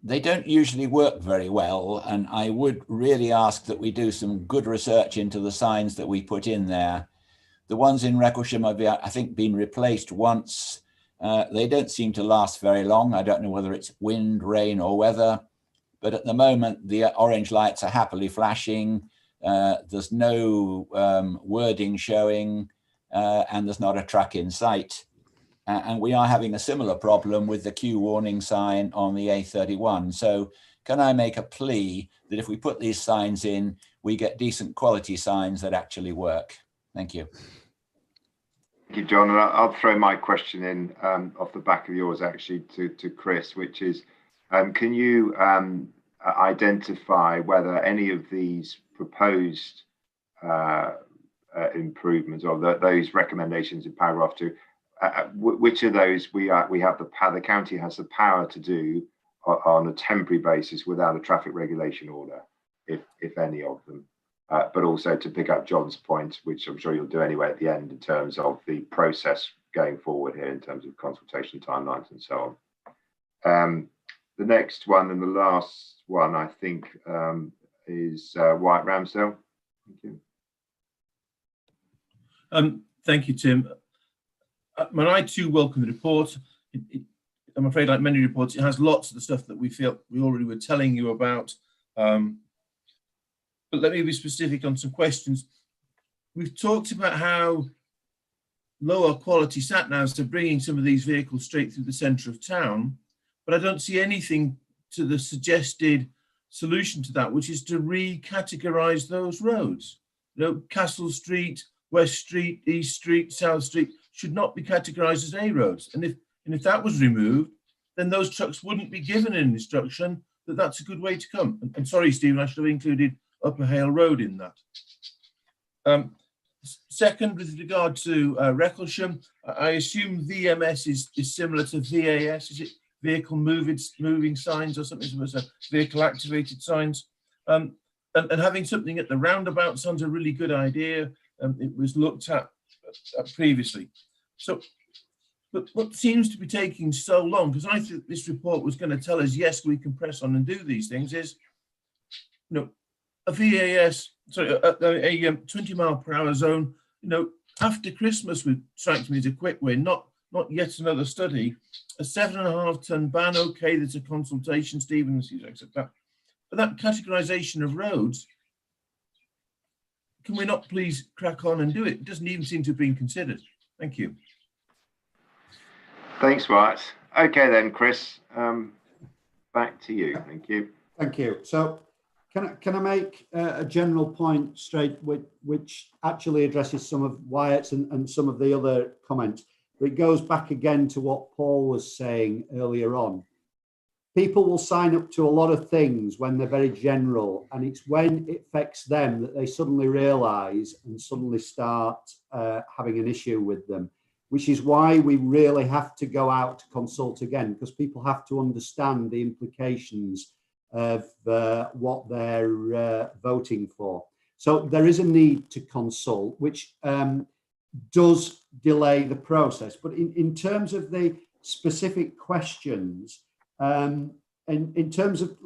J: they don't usually work very well, and I would really ask that we do some good research into the signs that we put in there. The ones in Recklesham have, I think, been replaced once. They don't seem to last very long. I don't know whether it's wind, rain, or weather, but at the moment the orange lights are happily flashing. There's no wording showing, and there's not a truck in sight. And we are having a similar problem with the Q warning sign on the A31. So can I make a plea that if we put these signs in, we get decent quality signs that actually work? Thank you.
A: Thank you, John. And I'll throw my question in off the back of yours, actually, to Chris, which is, can you identify whether any of these proposed improvements or those recommendations in paragraph 2, which of those we have the county has the power to do on a temporary basis without a traffic regulation order, if any of them, but also to pick up John's point, which I'm sure you'll do anyway at the end, in terms of the process going forward here in terms of consultation timelines and so on. The next one and the last one, I think, is White Ramsdale. Thank you.
K: Thank you, Tim. I too welcome the report. I'm afraid, like many reports, it has lots of the stuff that we feel we already were telling you about. But let me be specific on some questions. We've talked about how lower quality sat-navs are bringing some of these vehicles straight through the centre of town, but I don't see anything to the suggested solution to that, which is to recategorise those roads. You know, Castle Street, West Street, East Street, South Street should not be categorised as A roads. And if that was removed, then those trucks wouldn't be given an instruction that that's a good way to come. And sorry, Stephen, I should have included Upper Hale Road in that. Second, with regard to Recklesham, I assume VMS is similar to VAS. Is it vehicle moving signs or something? It was vehicle activated signs. And having something at the roundabout sounds a really good idea. It was looked at previously. So, but what seems to be taking so long, because I think this report was going to tell us, yes, we can press on and do these things, is, you know, a VAS, sorry, a 20-mile-per-hour zone, you know, after Christmas would strike me as a quick win, not yet another study. A 7.5-ton ban, okay, there's a consultation, Stephen, I accept that. But that categorisation of roads, can we not please crack on and do it? It doesn't even seem to have been considered. Thank you.
A: Thanks, Wyatt. Okay then, Chris, back to you. Thank you.
C: Thank you. So can I make a general point straight which actually addresses some of Wyatt's and some of the other comments? But it goes back again to what Paul was saying earlier on. People will sign up to a lot of things when they're very general, and it's when it affects them that they suddenly realise and suddenly start having an issue with them, which is why we really have to go out to consult again, because people have to understand the implications of what they're voting for. So there is a need to consult, which does delay the process. But in terms of the specific questions, and in terms of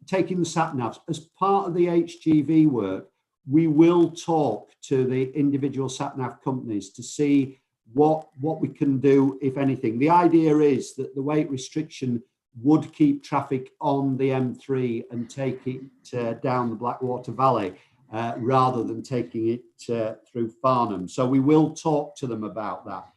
C: taking the sat-navs, as part of the HGV work, we will talk to the individual sat-nav companies to see what we can do, if anything. The idea is that the weight restriction would keep traffic on the M3 and take it down the Blackwater Valley rather than taking it through Farnham. So we will talk to them about that.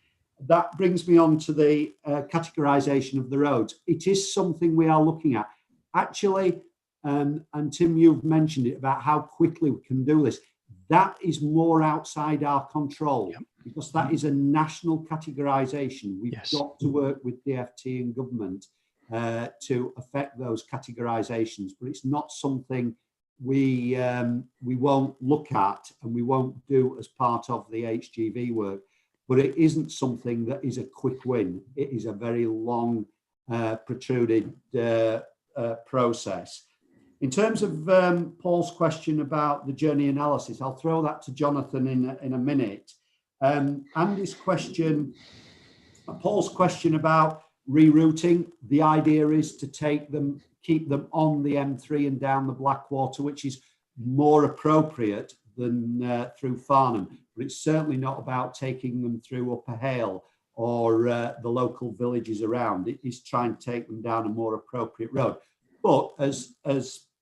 C: That brings me on to the categorisation of the roads. It is something we are looking at. Actually, and Tim, you've mentioned it about how quickly we can do this. That is more outside our control, yep, because that is a national categorisation. We've got to work with DFT and government to affect those categorisations, but it's not something we won't look at and we won't do as part of the HGV work. But it isn't something that is a quick win. It is a very long, protruded process. In terms of Paul's question about the journey analysis, I'll throw that to Jonathan in a minute. Andy's question, Paul's question about rerouting, the idea is to keep them on the M3 and down the Blackwater, which is more appropriate than through Farnham. But it's certainly not about taking them through Upper Hale or the local villages around. It is trying to take them down a more appropriate road. But as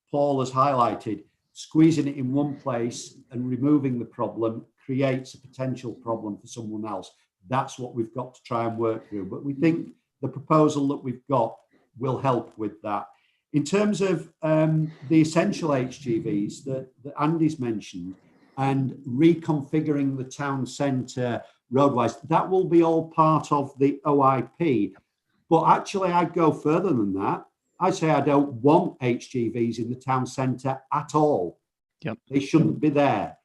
C: Paul has highlighted, squeezing it in one place and removing the problem creates a potential problem for someone else. That's what we've got to try and work through. But we think the proposal that we've got will help with that. In terms of the essential HGVs that Andy's mentioned and reconfiguring the town centre roadwise, that will be all part of the OIP. But actually, I'd go further than that. I say I don't want HGVs in the town centre at all.
L: Yep.
C: They shouldn't be there.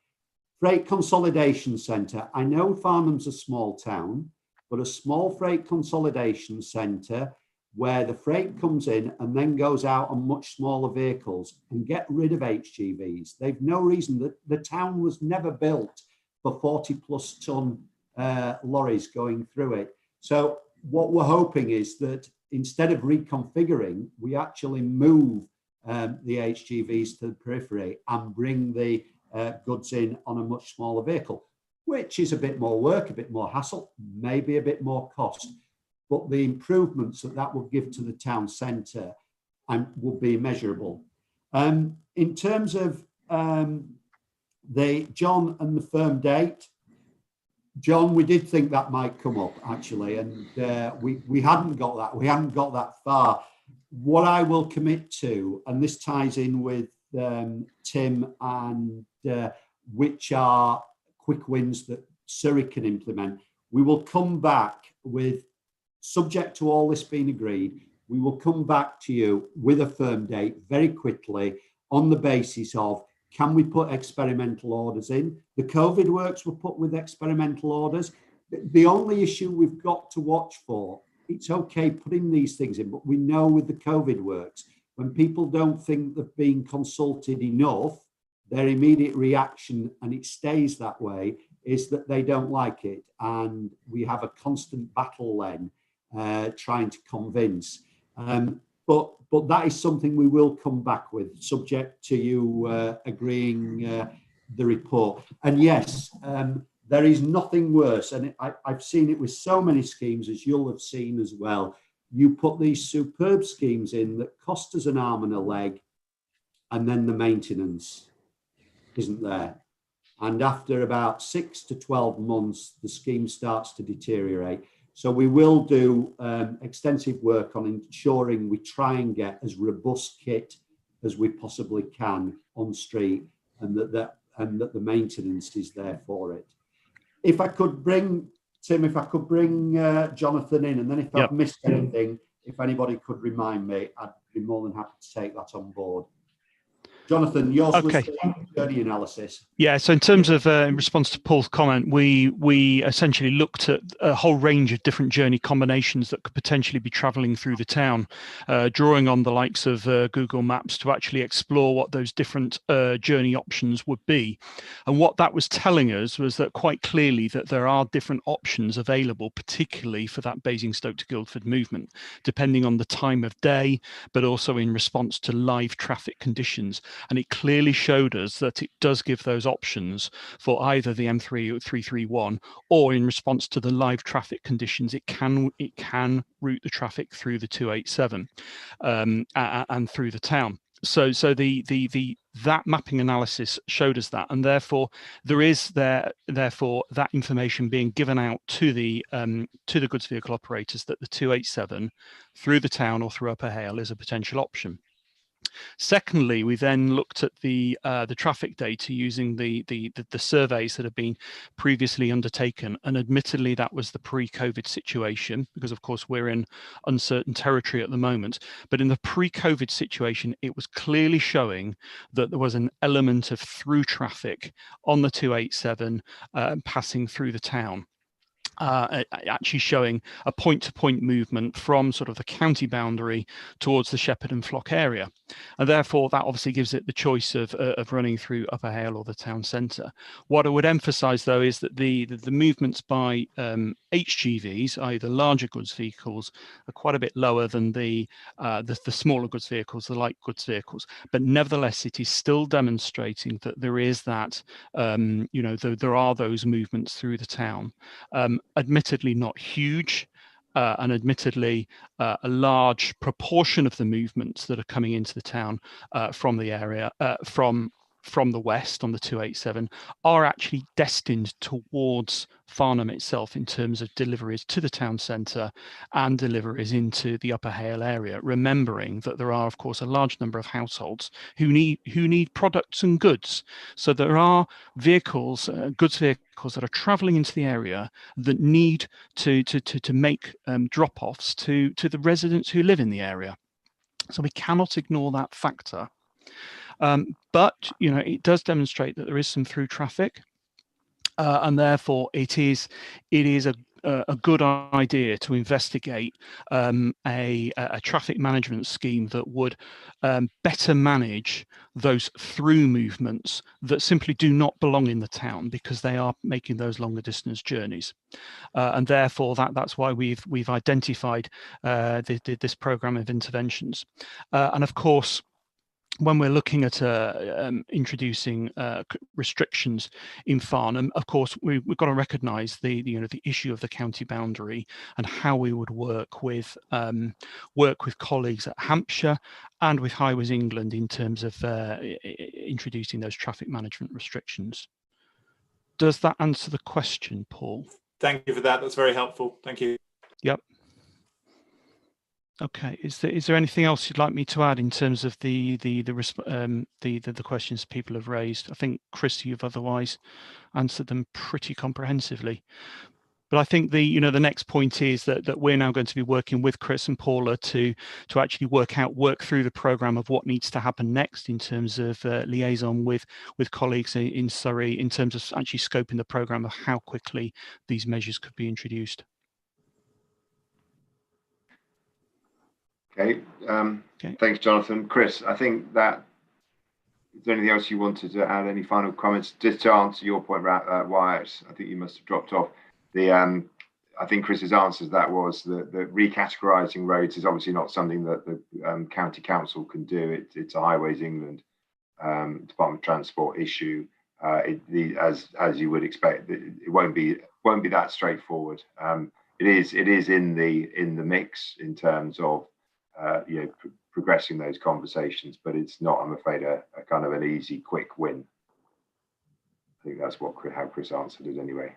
C: Freight consolidation centre. I know Farnham's a small town, but a small freight consolidation centre where the freight comes in and then goes out on much smaller vehicles, and get rid of HGVs. They've no reason. That the town was never built for 40+ ton lorries going through it. So what we're hoping is that instead of reconfiguring, we actually move the HGVs to the periphery and bring the goods in on a much smaller vehicle, which is a bit more work, a bit more hassle, maybe a bit more cost. But the improvements that will give to the town centre will be measurable. In terms of the John and the firm date, John, we did think that might come up actually, and we hadn't got that. We hadn't got that far. What I will commit to, and this ties in with Tim and which are quick wins that Surrey can implement. We will come back with, subject to all this being agreed, we will come back to you with a firm date very quickly on the basis of, can we put experimental orders in? The COVID works were put with experimental orders. The only issue we've got to watch for, it's okay putting these things in, but we know with the COVID works, when people don't think they've been consulted enough, their immediate reaction, and it stays that way, is that they don't like it. And we have a constant battle then trying to convince. But that is something we will come back with, subject to you agreeing the report. And yes, there is nothing worse, and I've seen it with so many schemes, as you'll have seen as well. You put these superb schemes in that cost us an arm and a leg, and then the maintenance isn't there. And after about 6 to 12 months, the scheme starts to deteriorate. So we will do extensive work on ensuring we try and get as robust kit as we possibly can on street, and that the maintenance is there for it. If I could bring, Tim, Jonathan in, and then if I've missed anything, if anybody could remind me, I'd be more than happy to take that on board. Jonathan, yours was the journey analysis.
L: Yeah, so in terms of in response to Paul's comment, we essentially looked at a whole range of different journey combinations that could potentially be travelling through the town, drawing on the likes of Google Maps to actually explore what those different journey options would be. And what that was telling us was that quite clearly that there are different options available, particularly for that Basingstoke to Guildford movement, depending on the time of day, but also in response to live traffic conditions. And it clearly showed us that it does give those options for either the M331 or in response to the live traffic conditions, it can route the traffic through the 287 and through the town. So that mapping analysis showed us that, and therefore that information being given out to the goods vehicle operators that the 287 through the town or through Upper Hale is a potential option. Secondly, we then looked at the traffic data using the surveys that have been previously undertaken, and admittedly that was the pre-COVID situation, because of course we're in uncertain territory at the moment. But in the pre-COVID situation, it was clearly showing that there was an element of through traffic on the 287 passing through the town. actually showing a point-to-point movement from sort of the county boundary towards the Shepherd and Flock area, and therefore that obviously gives it the choice of running through Upper Hale or the town centre. What I would emphasise though is that the movements by HGVs, i.e. the larger goods vehicles, are quite a bit lower than the smaller goods vehicles, the light goods vehicles, but nevertheless it is still demonstrating that there is that you know, there are those movements through the town. Admittedly not huge, and admittedly a large proportion of the movements that are coming into the town from the area, from the west on the 287, are actually destined towards Farnham itself in terms of deliveries to the town centre and deliveries into the Upper Hale area, remembering that there are of course a large number of households who need products and goods. So there are vehicles, goods vehicles that are travelling into the area that need to make drop-offs to the residents who live in the area. So we cannot ignore that factor. But you know, it does demonstrate that there is some through traffic, and therefore it is a good idea to investigate a traffic management scheme that would better manage those through movements that simply do not belong in the town because they are making those longer distance journeys, and therefore that's why we've identified this program of interventions, and of course, when we're looking at introducing restrictions in Farnham, of course, we've got to recognise the issue of the county boundary and how we would work with colleagues at Hampshire and with Highways England in terms of introducing those traffic management restrictions. Does that answer the question, Paul?
F: Thank you for that. That's very helpful. Thank you.
L: Yep. Okay, is there anything else you'd like me to add in terms of the questions people have raised? I think, Chris, you've otherwise answered them pretty comprehensively. But I think the next point is that we're now going to be working with Chris and Paula to actually work through the programme of what needs to happen next in terms of liaison with colleagues in Surrey in terms of actually scoping the programme of how quickly these measures could be introduced.
A: Okay, thanks, Jonathan. Chris, I think that, is there anything else you wanted to add? Any final comments? Just to answer your point about Wyatt, I think you must have dropped off. I think Chris's answer to that was that recategorising roads is obviously not something that the county council can do. It's a Highways England Department of Transport issue. As you would expect, it won't be that straightforward. It is in the mix in terms of progressing those conversations, but it's not, I'm afraid, a kind of an easy, quick win. I think that's how Chris answered it anyway.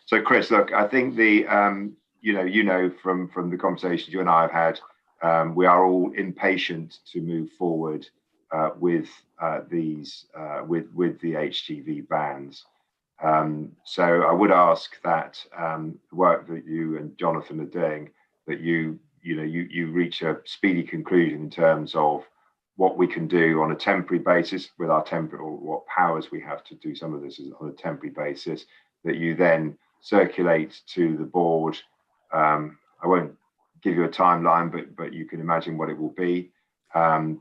A: So, Chris, look, I think from the conversations you and I have had, we are all impatient to move forward with the HGV bans. So I would ask that the work that you and Jonathan are doing, that you reach a speedy conclusion in terms of what we can do on a temporary basis with our or what powers we have to do some of this on a temporary basis, that you then circulate to the board. I won't give you a timeline, but you can imagine what it will be. Very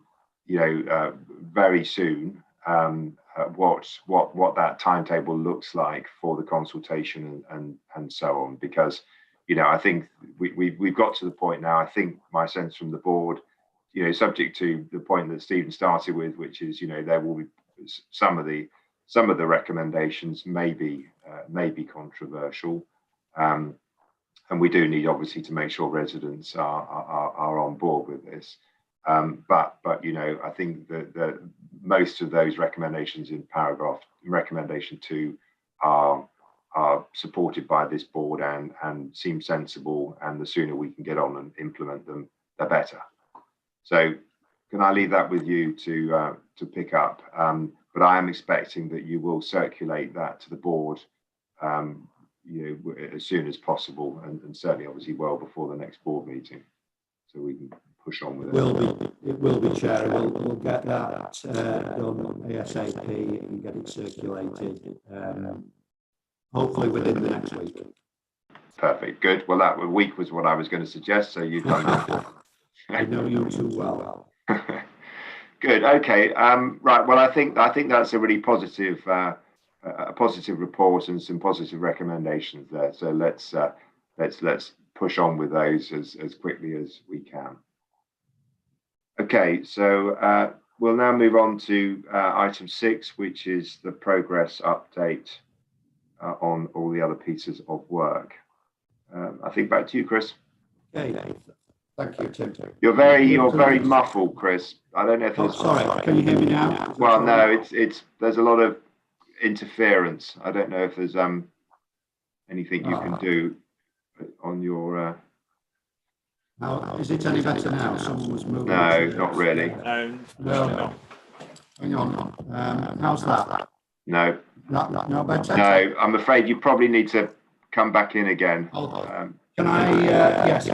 A: soon, what that timetable looks like for the consultation and so on, because I think we've got to the point now. I think my sense from the board, subject to the point that Stephen started with, which is there will be some of the recommendations may be controversial, and we do need obviously to make sure residents are on board with this. But I think that most of those recommendations in recommendation 2 are supported by this board and seem sensible, and the sooner we can get on and implement them, the better. So can I leave that with you to pick up? But I am expecting that you will circulate that to the board as soon as possible, and certainly obviously well before the next board meeting, so we can push on with it.
C: It will be, Chair. We'll get that done ASAP and get it circulated, hopefully within the next week.
A: Perfect. Good. Well, that week was what I was going to suggest. So you've done that.
C: I know you too well.
A: Good. Okay. Right. Well, I think that's a really positive report and some positive recommendations there. So let's push on with those as quickly as we can. Okay. So we'll now move on to item 6, which is the progress update on all the other pieces of work. I think back to you, Chris.
C: Okay. Thank you, Tim.
A: You're very muffled, Chris. I don't know if there's.
C: Sorry, can you hear me now?
A: Well, no, there's a lot of interference. I don't know if there's anything you can do on your.
C: Is it any better now? Someone was moving.
A: No, not really.
C: No. Hang on. How's that?
A: No.
C: No better.
A: No, I'm afraid you probably need to come back in again.
C: Can I suggest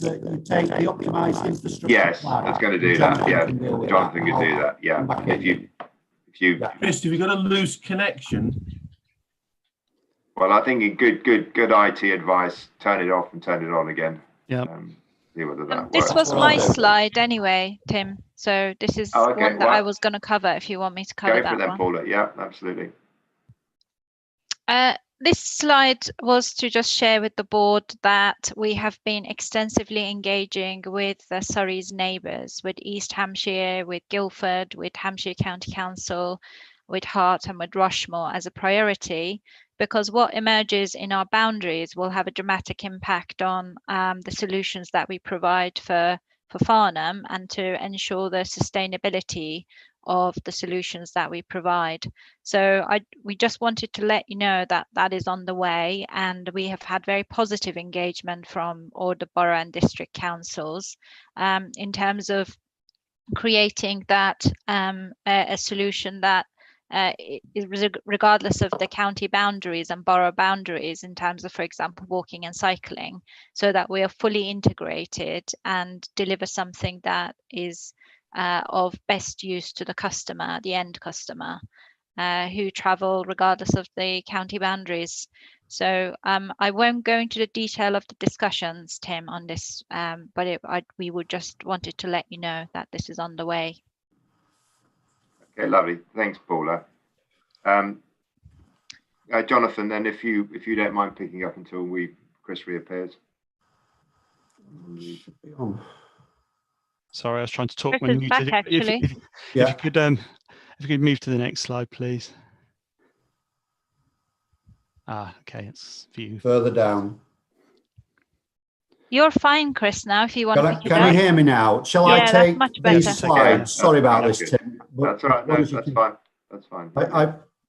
C: that you take the optimised infrastructure?
A: Yes, that's going to do that. Yeah, Jonathan can do that. Yeah, if you.
K: Chris, have you got a loose connection?
A: Well, I think in good IT advice, turn it off and turn it on again.
L: Yeah.
A: See whether that
G: this
A: works.
G: was my slide anyway, Tim. So this is one that I was going to cover. If you want me to cover that
A: then,
G: one.
A: Paula. Yeah, absolutely.
G: This slide was to just share with the board that we have been extensively engaging with Surrey's neighbours, with East Hampshire, with Guildford, with Hampshire County Council, with Hart and with Rushmore as a priority, because what emerges in our boundaries will have a dramatic impact on the solutions that we provide for Farnham and to ensure the sustainability of the solutions that we provide. So we just wanted to let you know that that is on the way, and we have had very positive engagement from all the borough and district councils in terms of creating that a solution that regardless of the county boundaries and borough boundaries in terms of, for example, walking and cycling, so that we are fully integrated and deliver something that is of best use to the customer, the end customer, who travel regardless of the county boundaries. So I won't go into the detail of the discussions, Tim, on this, but we would just wanted to let you know that this is on the way.
A: Okay, lovely. Thanks, Paula. Jonathan, then if you don't mind picking up until Chris reappears.
L: Sorry, I was trying to talk.
G: Chris is back, actually.
L: If you could move to the next slide, please. Okay, it's view
C: further down.
G: You're fine, Chris. Now, if you want to pick it up.
C: Can you hear me now? Shall I take these slides?
A: Okay.
C: Sorry about this, Tim.
A: That's all right. No, that's fine. That's fine.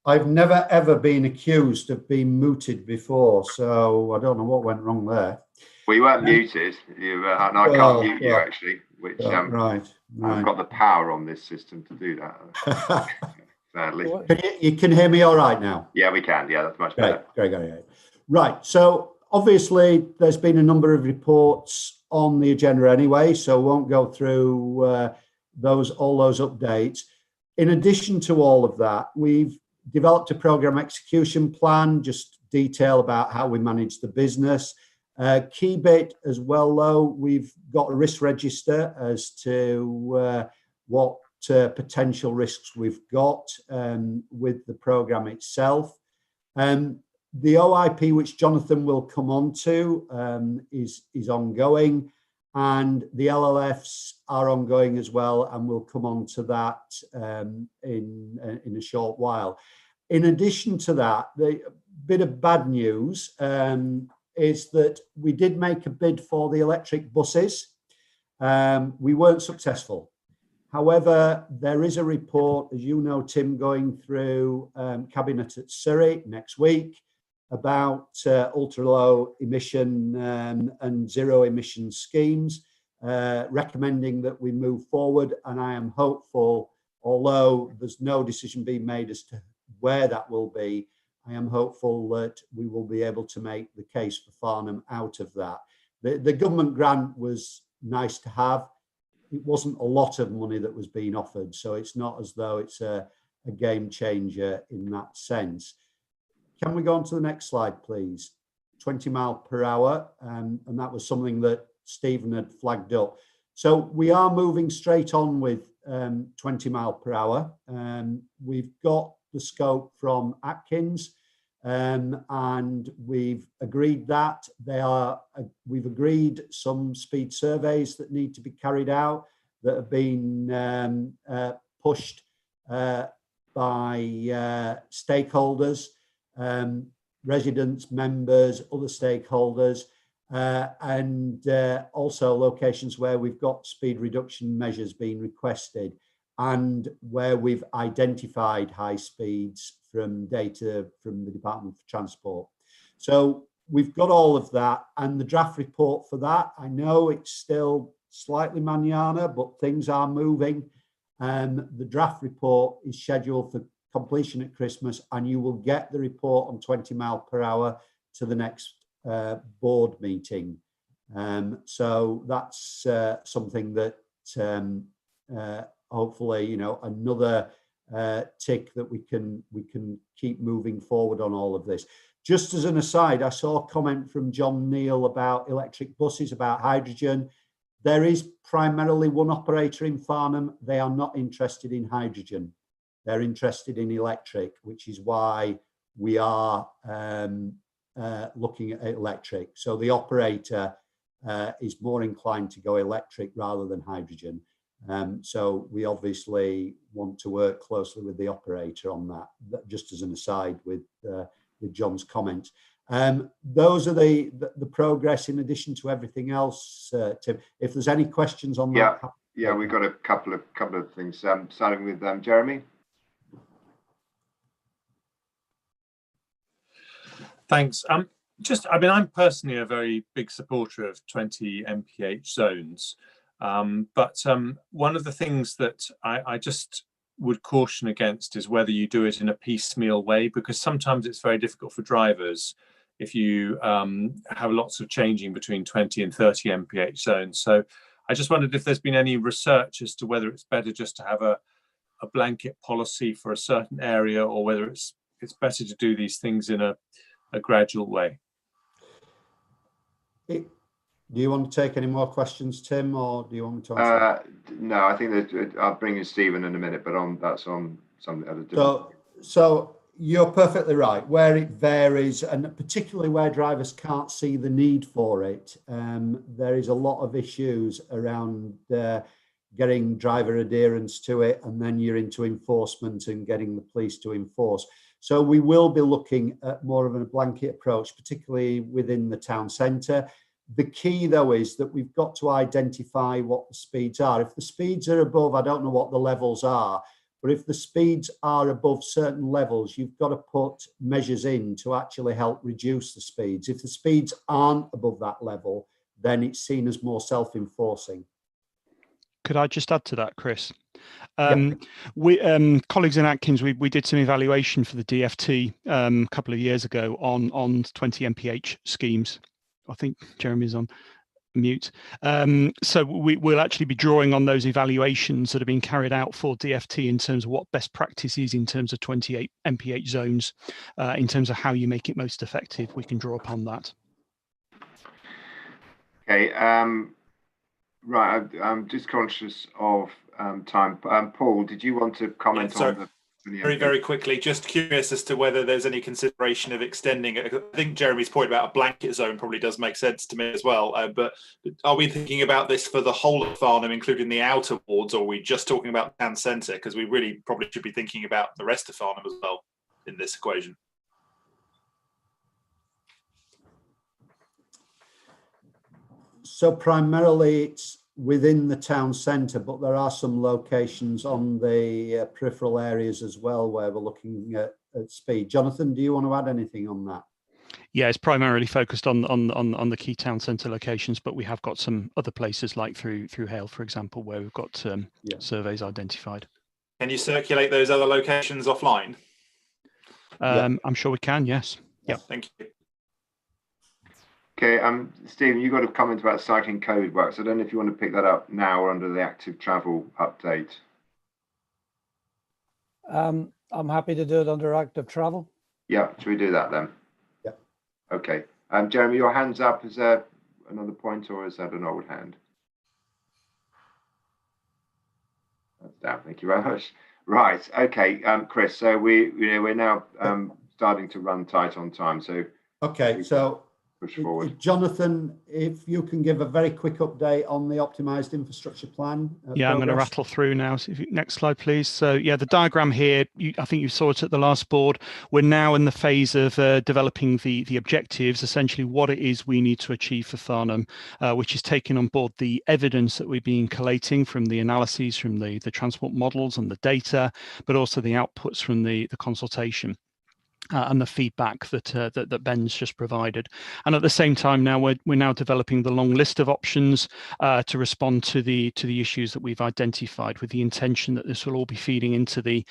C: I've never ever been accused of being muted before, so I don't know what went wrong there.
A: Well, you weren't muted. And I can't mute you actually, which
C: right.
A: I've got the power on this system to do that. Sadly.
C: You can hear me all right now?
A: Yeah, we can. Yeah, that's much better.
C: Great. Right. So obviously, there's been a number of reports on the agenda anyway, so won't go through all those updates. In addition to all of that, we've developed a program execution plan, just detail about how we manage the business. Key bit as well, though, we've got a risk register as to what potential risks we've got with the program itself. The OIP, which Jonathan will come on to, is ongoing, and the LLFs are ongoing as well, and we'll come on to that in a short while. In addition to that, the bit of bad news is that we did make a bid for the electric buses. We weren't successful. However, there is a report, as you know, Tim, going through Cabinet at Surrey next week about ultra-low emission and zero emission schemes, recommending that we move forward. And I am hopeful, although there's no decision being made as to where that will be, I am hopeful that we will be able to make the case for Farnham out of that. The government grant was nice to have. It wasn't a lot of money that was being offered, so it's not as though it's a game changer in that sense. can we go on to the next slide, please? 20 mile per hour, and that was something that Stephen had flagged up. So we are moving straight on with 20 mile per hour. We've got the scope from Atkins, and we've agreed that we've agreed some speed surveys that need to be carried out that have been pushed by stakeholders, residents, members, other stakeholders, and also locations where we've got speed reduction measures being requested and where we've identified high speeds from data from the Department for Transport. So we've got all of that, and the draft report for that, I know it's still slightly manana, but things are moving. The draft report is scheduled for completion at Christmas, and you will get the report on 20 mile per hour to the next board meeting. So that's something that hopefully, you know, another tick that we can keep moving forward on all of this. Just as an aside, I saw a comment from John Neal about electric buses, about hydrogen. There is primarily one operator in Farnham. They are not interested in hydrogen. They're interested in electric, which is why we are looking at electric. So the operator is more inclined to go electric rather than hydrogen. So we obviously want to work closely with the operator on that, just as an aside with John's comment. Those are the progress in addition to everything else, Tim. If there's any questions on that.
A: Yeah, we've got a couple of things, starting with Jeremy.
H: Thanks. I mean, I'm personally a very big supporter of 20 mph zones. But one of the things that I just would caution against is whether you do it in a piecemeal way, because sometimes it's very difficult for drivers if you have lots of changing between 20 and 30 mph zones. So I just wondered if there's been any research as to whether it's better just to have a blanket policy for a certain area, or whether it's better to do these things in a gradual way.
C: Do you want to take any more questions, Tim, or do you want me to answer?
A: No, I think that I'll bring in Stephen in a minute, but that's on some other different.
C: So you're perfectly right. Where it varies, and particularly where drivers can't see the need for it, there is a lot of issues around getting driver adherence to it, and then you're into enforcement and getting the police to enforce. So we will be looking at more of a blanket approach, particularly within the town centre. The key, though, is that we've got to identify what the speeds are. If the speeds are above, I don't know what the levels are, but if the speeds are above certain levels, you've got to put measures in to actually help reduce the speeds. If the speeds aren't above that level, then it's seen as more self-enforcing.
L: Could I just add to that, Chris? We colleagues in Atkins, we did some evaluation for the DFT a couple of years ago on 20 mph schemes. I think Jeremy's on mute. So we'll actually be drawing on those evaluations that have been carried out for DFT in terms of what best practice is in terms of 28 mph zones, in terms of how you make it most effective. We can draw upon that.
A: Okay. Right, I'm just conscious of time. Paul, did you want to comment on the?
F: Very quickly, just curious as to whether there's any consideration of extending it. I think Jeremy's point about a blanket zone probably does make sense to me as well. But are we thinking about this for the whole of Farnham, including the outer wards, or are we just talking about town centre? Because we really probably should be thinking about the rest of Farnham as well in this equation.
C: So primarily it's within the town centre, but there are some locations on the peripheral areas as well where we're looking at speed. Jonathan, do you want to add anything on that?
L: Yeah, it's primarily focused on the key town centre locations, but we have got some other places like through Hale, for example, where we've got surveys identified.
F: Can you circulate those other locations offline?
L: I'm sure we can, yes. Yeah.
F: Thank you.
A: Okay, Stephen, you got a comment about cycling code works. I don't know if you want to pick that up now or under the active travel update.
E: I'm happy to do it under active travel.
A: Yeah, should we do that then?
C: Yeah.
A: Okay. Jeremy, your hand's up. Is there another point, or is that an old hand? That's down. Thank you very much. Right. Okay, Chris. So we're now starting to run tight on time. So
C: okay. So
A: push forward.
C: Jonathan, if you can give a very quick update on the optimised infrastructure plan.
L: Yeah, I'm going to rattle through now. So next slide, please. So yeah, the diagram here, I think you saw it at the last board. We're now in the phase of developing the objectives, essentially what it is we need to achieve for Farnham, which is taking on board the evidence that we've been collating from the analyses, from the transport models and the data, but also the outputs from the consultation. And the feedback that Ben's just provided, and at the same time now we're now developing the long list of options to respond to the issues that we've identified, with the intention that this will all be feeding into the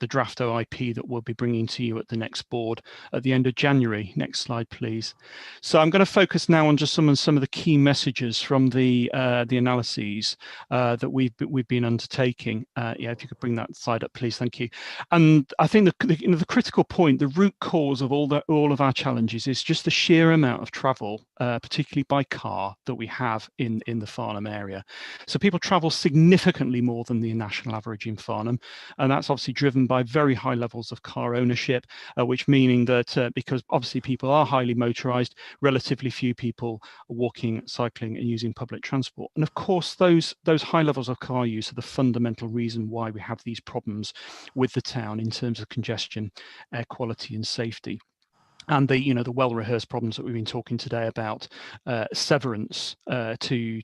L: draft OIP that we'll be bringing to you at the next board at the end of January. Next slide, please. So I'm going to focus now on just some of the key messages from the analyses that we've been undertaking. Yeah, if you could bring that slide up, please. Thank you. And I think the critical point, the root cause of all of our challenges, is just the sheer amount of travel, particularly by car, that we have in the Farnham area. So people travel significantly more than the national average in Farnham, and that's obviously driven by very high levels of car ownership, which meaning that because obviously people are highly motorised, relatively few people are walking, cycling and using public transport. And of course those high levels of car use are the fundamental reason why we have these problems with the town in terms of congestion, air quality and safety, and the well-rehearsed problems that we've been talking today about, severance to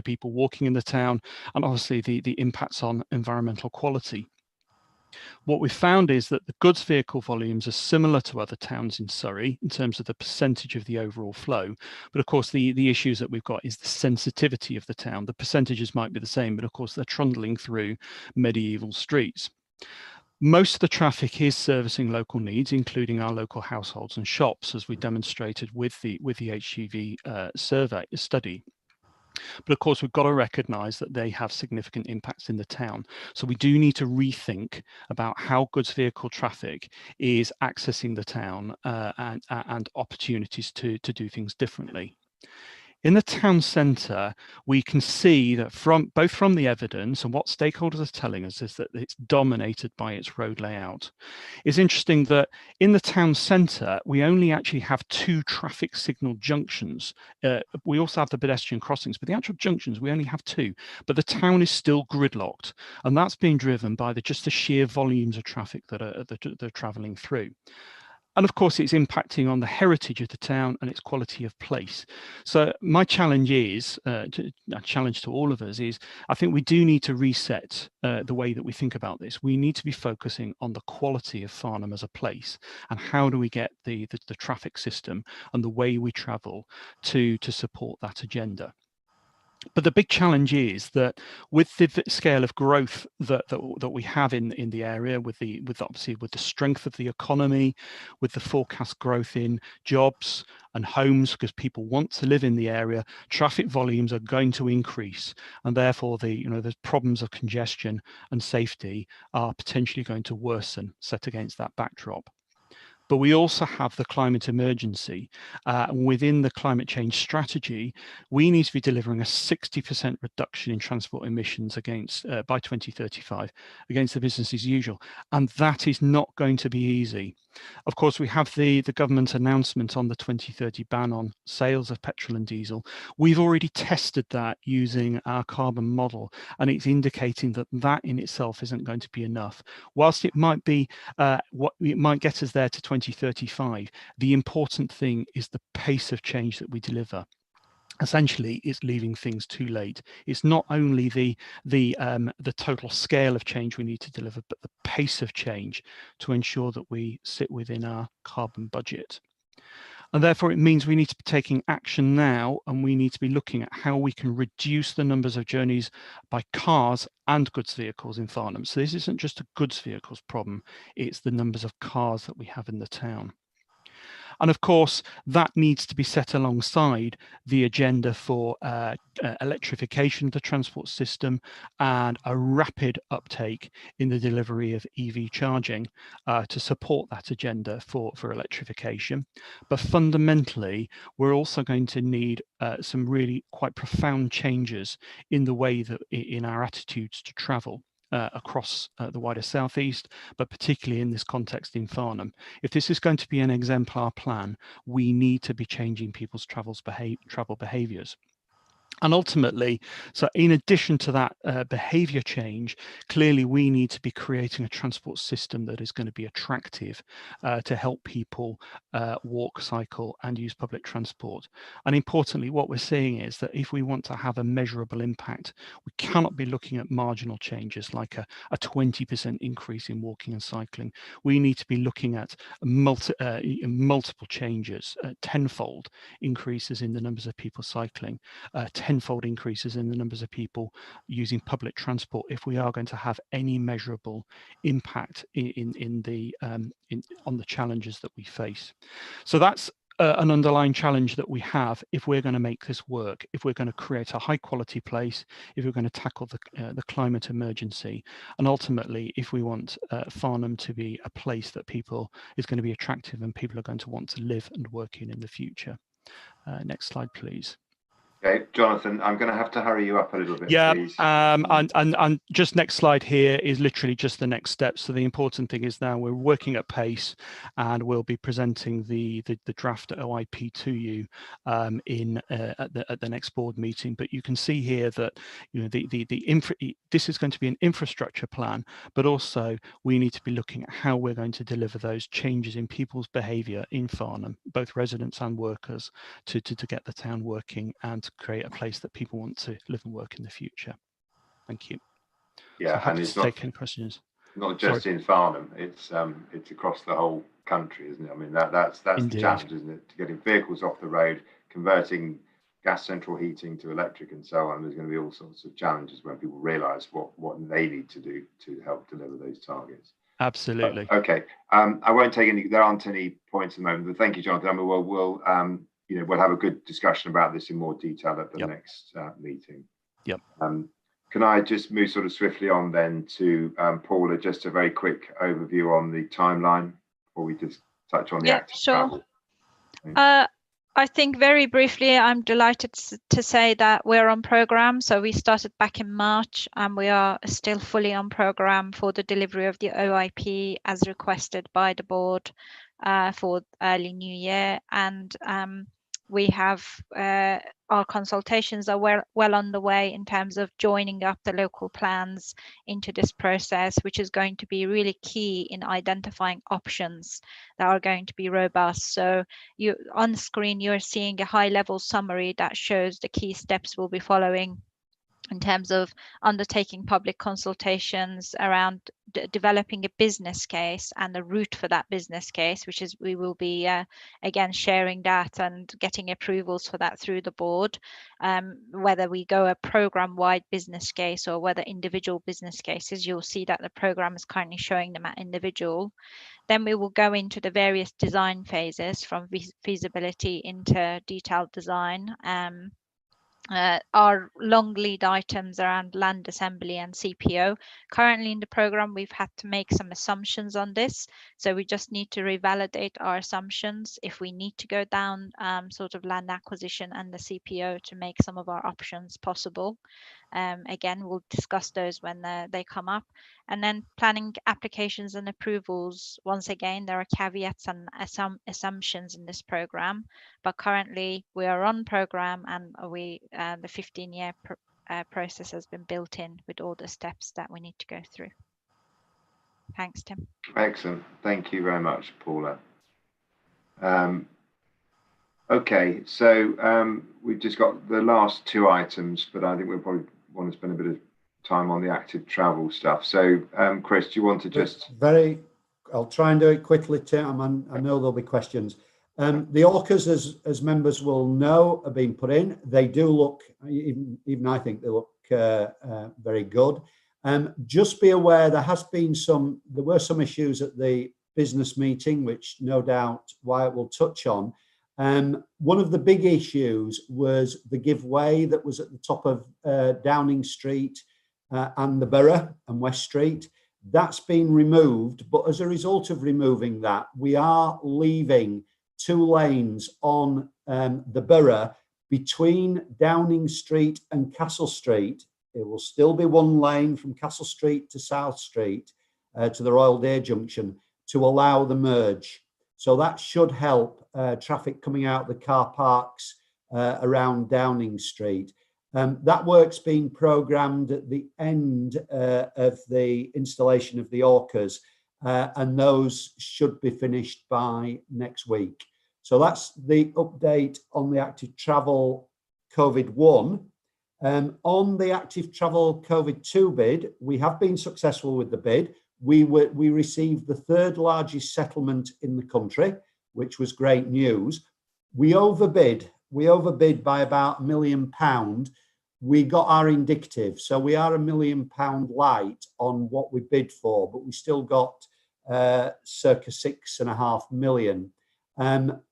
L: people walking in the town, and obviously the impacts on environmental quality. What we found is that the goods vehicle volumes are similar to other towns in Surrey in terms of the percentage of the overall flow, but of course the issues that we've got is the sensitivity of the town. The percentages might be the same, but of course they're trundling through medieval streets. Most of the traffic is servicing local needs, including our local households and shops, as we demonstrated with the HGV study. But of course, we've got to recognise that they have significant impacts in the town. So we do need to rethink about how goods vehicle traffic is accessing the town and opportunities to do things differently. In the town centre, we can see that both from the evidence and what stakeholders are telling us is that it's dominated by its road layout. It's interesting that in the town centre, we only actually have 2 traffic signal junctions. We also have the pedestrian crossings, but the actual junctions, we only have 2. But the town is still gridlocked, and that's being driven by just the sheer volumes of traffic that are travelling through. And of course, it's impacting on the heritage of the town and its quality of place. So my challenge is, a challenge to all of us is, I think we do need to reset the way that we think about this. We need to be focusing on the quality of Farnham as a place, and how do we get the traffic system and the way we travel to support that agenda. But the big challenge is that with the scale of growth that we have in the area, with obviously with the strength of the economy, with the forecast growth in jobs and homes, because people want to live in the area, traffic volumes are going to increase, and therefore the problems of congestion and safety are potentially going to worsen set against that backdrop. But we also have the climate emergency. Within the climate change strategy, we need to be delivering a 60% reduction in transport emissions by 2035 against the business as usual. And that is not going to be easy. Of course, we have the government announcement on the 2030 ban on sales of petrol and diesel. We've already tested that using our carbon model, and it's indicating that in itself isn't going to be enough. Whilst it might be it might get us there to 2035, the important thing is the pace of change that we deliver. Essentially, it's leaving things too late. It's not only the total scale of change we need to deliver, but the pace of change to ensure that we sit within our carbon budget. And therefore, it means we need to be taking action now, and we need to be looking at how we can reduce the numbers of journeys by cars and goods vehicles in Farnham. So this isn't just a goods vehicles problem, it's the numbers of cars that we have in the town. And of course, that needs to be set alongside the agenda for electrification of the transport system and a rapid uptake in the delivery of EV charging to support that agenda for electrification. But fundamentally, we're also going to need some really quite profound changes in the way that in our attitudes to travel. Across the wider southeast, but particularly in this context in Farnham. If this is going to be an exemplar plan, we need to be changing people's travel behaviours. And ultimately, so in addition to that behaviour change, clearly we need to be creating a transport system that is going to be attractive to help people walk, cycle and use public transport. And importantly, what we're seeing is that if we want to have a measurable impact, we cannot be looking at marginal changes like a 20% increase in walking and cycling. We need to be looking at multiple changes, tenfold increases in the numbers of people cycling, tenfold increases in the numbers of people using public transport if we are going to have any measurable impact on the challenges that we face. So that's an underlying challenge that we have if we're going to make this work, if we're going to create a high quality place, if we're going to tackle the climate emergency, and ultimately if we want Farnham to be a place that is going to be attractive and people are going to want to live and work in the future. Next slide, please.
A: Okay, Jonathan, I'm going to have to hurry you up a little bit, please.
L: And just next slide here is literally just the next step. So the important thing is now we're working at pace, and we'll be presenting the draft OIP to you at the next board meeting. But you can see here that this is going to be an infrastructure plan, but also we need to be looking at how we're going to deliver those changes in people's behaviour in Farnham, both residents and workers, to get the town working and to create a place that people want to live and work in the future. Thank you.
A: Yeah,
L: so
A: and it's
L: not taking questions.
A: Not just in Farnham; it's across the whole country, isn't it? I mean, that's
L: Indeed.
A: The challenge, isn't it? To getting vehicles off the road, converting gas central heating to electric, and so on. There's going to be all sorts of challenges when people realise what they need to do to help deliver those targets.
L: Absolutely.
A: Okay. I won't take any. There aren't any points at the moment. But thank you, Jonathan. I mean, we'll have a good discussion about this in more detail at the next meeting.
L: Yep.
A: Can I just move sort of swiftly on then to Paula, just a very quick overview on the timeline before we just touch on the active travel?
G: I think very briefly, I'm delighted to say that we're on programme. So we started back in March and we are still fully on programme for the delivery of the OIP as requested by the board for early new year. And we have our consultations are well on the way in terms of joining up the local plans into this process, which is going to be really key in identifying options that are going to be robust. So on the screen, you're seeing a high level summary that shows the key steps we'll be following in terms of undertaking public consultations around developing a business case and the route for that business case, which is we will be again sharing that and getting approvals for that through the board, whether we go a program-wide business case or whether individual business cases. You'll see that the program is currently showing them at individual. Then we will go into the various design phases from feasibility into detailed design. Our long lead items around land assembly and CPO. Currently in the program, we've had to make some assumptions on this. So we just need to revalidate our assumptions if we need to go down sort of land acquisition and the CPO to make some of our options possible. Again, we'll discuss those when they come up. And then planning applications and approvals. Once again, there are caveats and some assumptions in this program, but currently we are on program and the 15-year process has been built in with all the steps that we need to go through. Thanks, Tim.
A: Excellent. Thank you very much, Paula. Okay, so we've just got the last two items, but I think we'll probably want to spend a bit of time on the active travel stuff. So, Chris, do you want to just...
C: I'll try and do it quickly, Tim. I know there'll be questions. The orcas, as members will know, are being put in. They do look, even I think they look very good. Just be aware there were some issues at the business meeting, which no doubt Wyatt will touch on. One of the big issues was the give way that was at the top of Downing Street and the Borough and West Street. That's been removed, but as a result of removing that, we are leaving 2 lanes on the Borough between Downing Street and Castle Street. It will still be 1 lane from Castle Street to South Street to the Royal Day Junction to allow the merge. So that should help traffic coming out the car parks around Downing Street. That work's been programmed at the end of the installation of the Orcas, and those should be finished by next week. So that's the update on the active travel COVID-1. On the active travel COVID-2 bid, we have been successful with the bid. We received the 3rd largest settlement in the country, which was great news. We overbid by about £1 million. We got our indicative, so we are £1 million light on what we bid for, but we still got circa 6.5 million.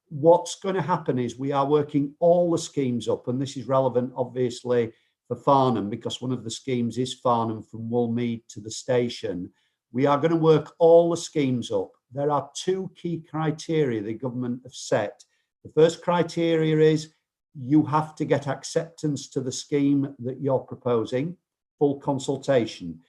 C: What's going to happen is we are working all the schemes up, and this is relevant obviously for Farnham because one of the schemes is Farnham from Woolmead to the station. We are going to work all the schemes up. There are 2 key criteria the government have set. The first criteria is you have to get acceptance to the scheme that you're proposing, full consultation.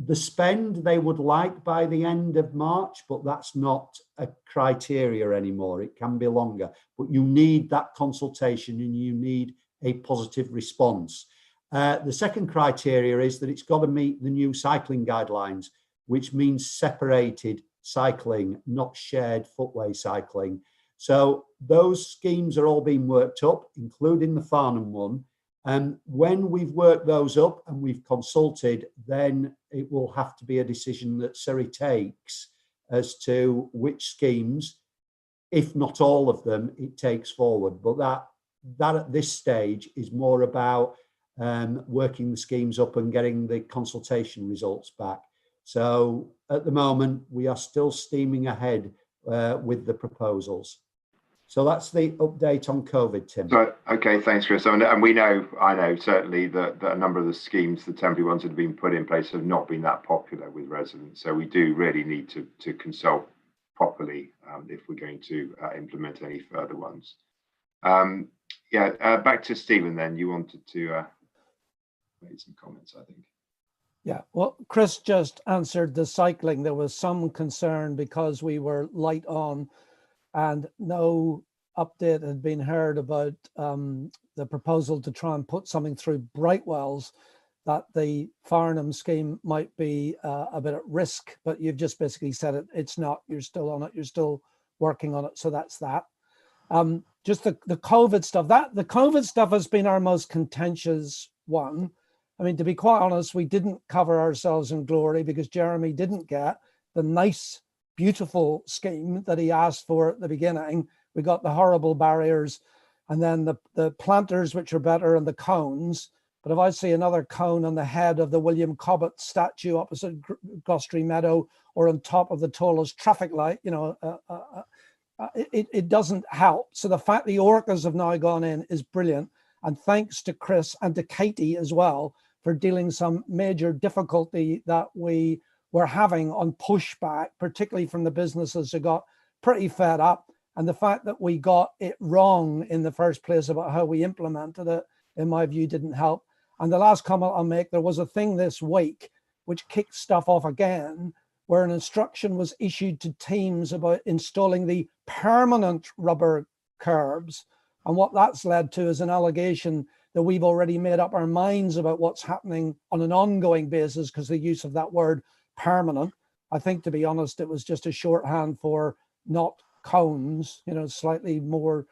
C: The spend they would like by the end of March, but that's not a criteria anymore. It can be longer, but you need that consultation and you need a positive response. The second criteria is that it's got to meet the new cycling guidelines, which means separated cycling, not shared footway cycling. So those schemes are all being worked up, including the Farnham one. And when we've worked those up and we've consulted, then it will have to be a decision that Surrey takes as to which schemes, if not all of them, it takes forward. But that at this stage is more about working the schemes up and getting the consultation results back. So at the moment, we are still steaming ahead with the proposals. So that's the update on COVID, Tim.
A: So, okay, thanks, Chris. And I know certainly that a number of the schemes, the temporary ones that have been put in place, have not been that popular with residents. So we do really need to consult properly if we're going to implement any further ones. Back to Stephen then. You wanted to make some comments, I think.
E: Yeah, well, Chris just answered the cycling. There was some concern because we were light on and no update had been heard about the proposal to try and put something through Brightwells, that the Farnham scheme might be a bit at risk, but you've just basically said it's not, you're still on it, you're still working on it. So that's that. Just the COVID stuff, the COVID stuff has been our most contentious one. I mean, to be quite honest, we didn't cover ourselves in glory because Jeremy didn't get the nice, beautiful scheme that he asked for at the beginning. We got the horrible barriers and then the planters, which are better, and the cones. But if I see another cone on the head of the William Cobbett statue opposite Gloucester Meadow or on top of the tallest traffic light, it doesn't help. So the fact the Orcas have now gone in is brilliant. And thanks to Chris and to Katie as well for dealing some major difficulty that we were having on pushback, particularly from the businesses who got pretty fed up. And the fact that we got it wrong in the first place about how we implemented it, in my view, didn't help. And the last comment I'll make, there was a thing this week which kicked stuff off again, where an instruction was issued to teams about installing the permanent rubber curbs. And what that's led to is an allegation that we've already made up our minds about what's happening on an ongoing basis because the use of that word permanent. I think, to be honest, it was just a shorthand for not cones, slightly more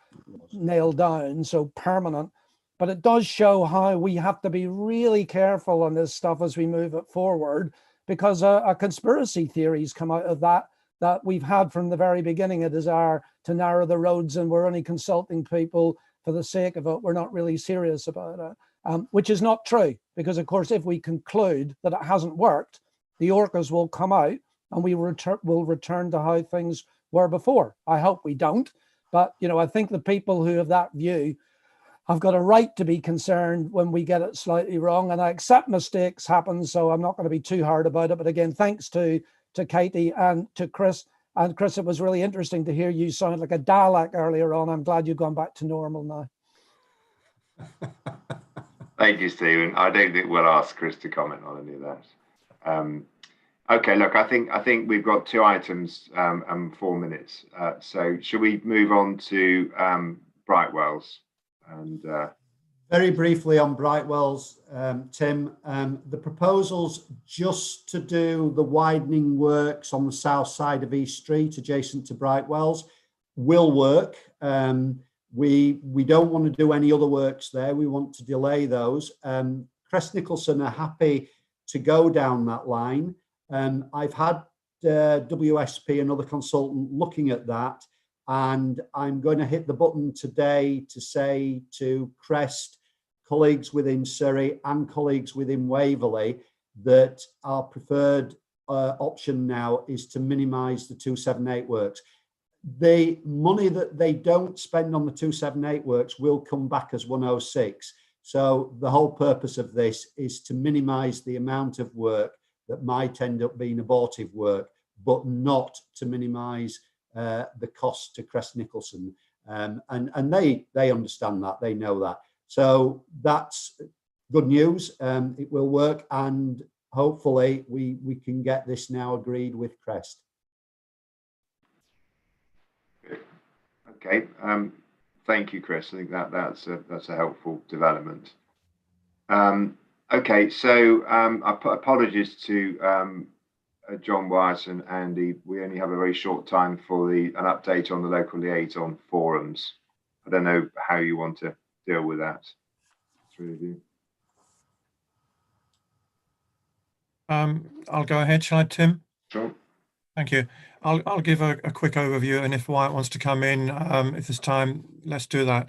E: nailed down, so permanent. But it does show how we have to be really careful on this stuff as we move it forward, because a conspiracy theories come out of that we've had from the very beginning, a desire to narrow the roads and we're only consulting people for the sake of it. We're not really serious about it, which is not true, because of course, if we conclude that it hasn't worked, the Orcas will come out and we will return to how things were before. I hope we don't, but I think the people who have that view have got a right to be concerned when we get it slightly wrong. And I accept mistakes happen, so I'm not going to be too hard about it. But again, thanks to Katie and to Chris. And Chris, it was really interesting to hear you sound like a Dalek earlier on. I'm glad you've gone back to normal now.
A: Thank you, Stephen. I don't think we'll ask Chris to comment on any of that. Okay, look, I think we've got 2 items and 4 minutes. So should we move on to Brightwells? And
C: very briefly on Brightwells, Tim, the proposals just to do the widening works on the south side of East Street adjacent to Brightwells will work. We don't want to do any other works there. We want to delay those. Crest Nicholson are happy to go down that line. I've had WSP, another consultant, looking at that. And I'm going to hit the button today to say to Crest, colleagues within Surrey and colleagues within Waverley, that our preferred option now is to minimise the 278 works. The money that they don't spend on the 278 works will come back as 106. So the whole purpose of this is to minimise the amount of work that might end up being abortive work, but not to minimise the cost to Crest Nicholson, and they understand that, they know that. So that's good news. It will work, and hopefully we can get this now agreed with Crest.
A: Okay, thank you, Chris. I think that's a helpful development. Okay, so apologies to John Wyatt and Andy. We only have a very short time for an update on the local liaison forums. I don't know how you want to deal with that. Three of you.
M: I'll go ahead, shall I, Tim?
A: Sure.
M: Thank you. I'll give a quick overview, and if Wyatt wants to come in, if there's time, let's do that.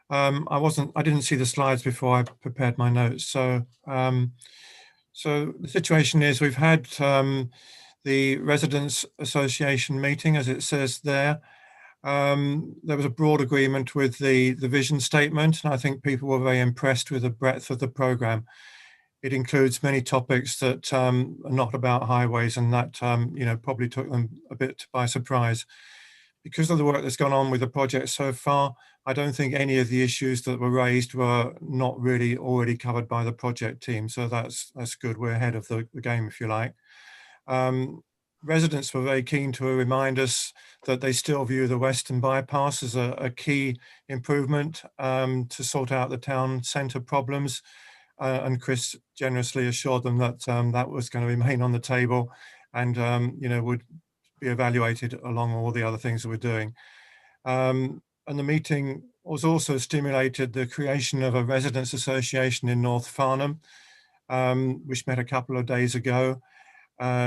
M: I didn't see the slides before I prepared my notes. So the situation is we've had the Residents Association meeting, as it says there. There was a broad agreement with the vision statement, and I think people were very impressed with the breadth of the programme. It includes many topics that are not about highways, and that probably took them a bit by surprise. Because of the work that's gone on with the project so far, I don't think any of the issues that were raised were not really already covered by the project team. So that's good. We're ahead of the game, if you like. Residents were very keen to remind us that they still view the Western Bypass as a key improvement to sort out the town centre problems. And Chris generously assured them that that was going to remain on the table and would be evaluated along all the other things that we're doing. And the meeting was also stimulated the creation of a residents association in North Farnham, which met a couple of days ago.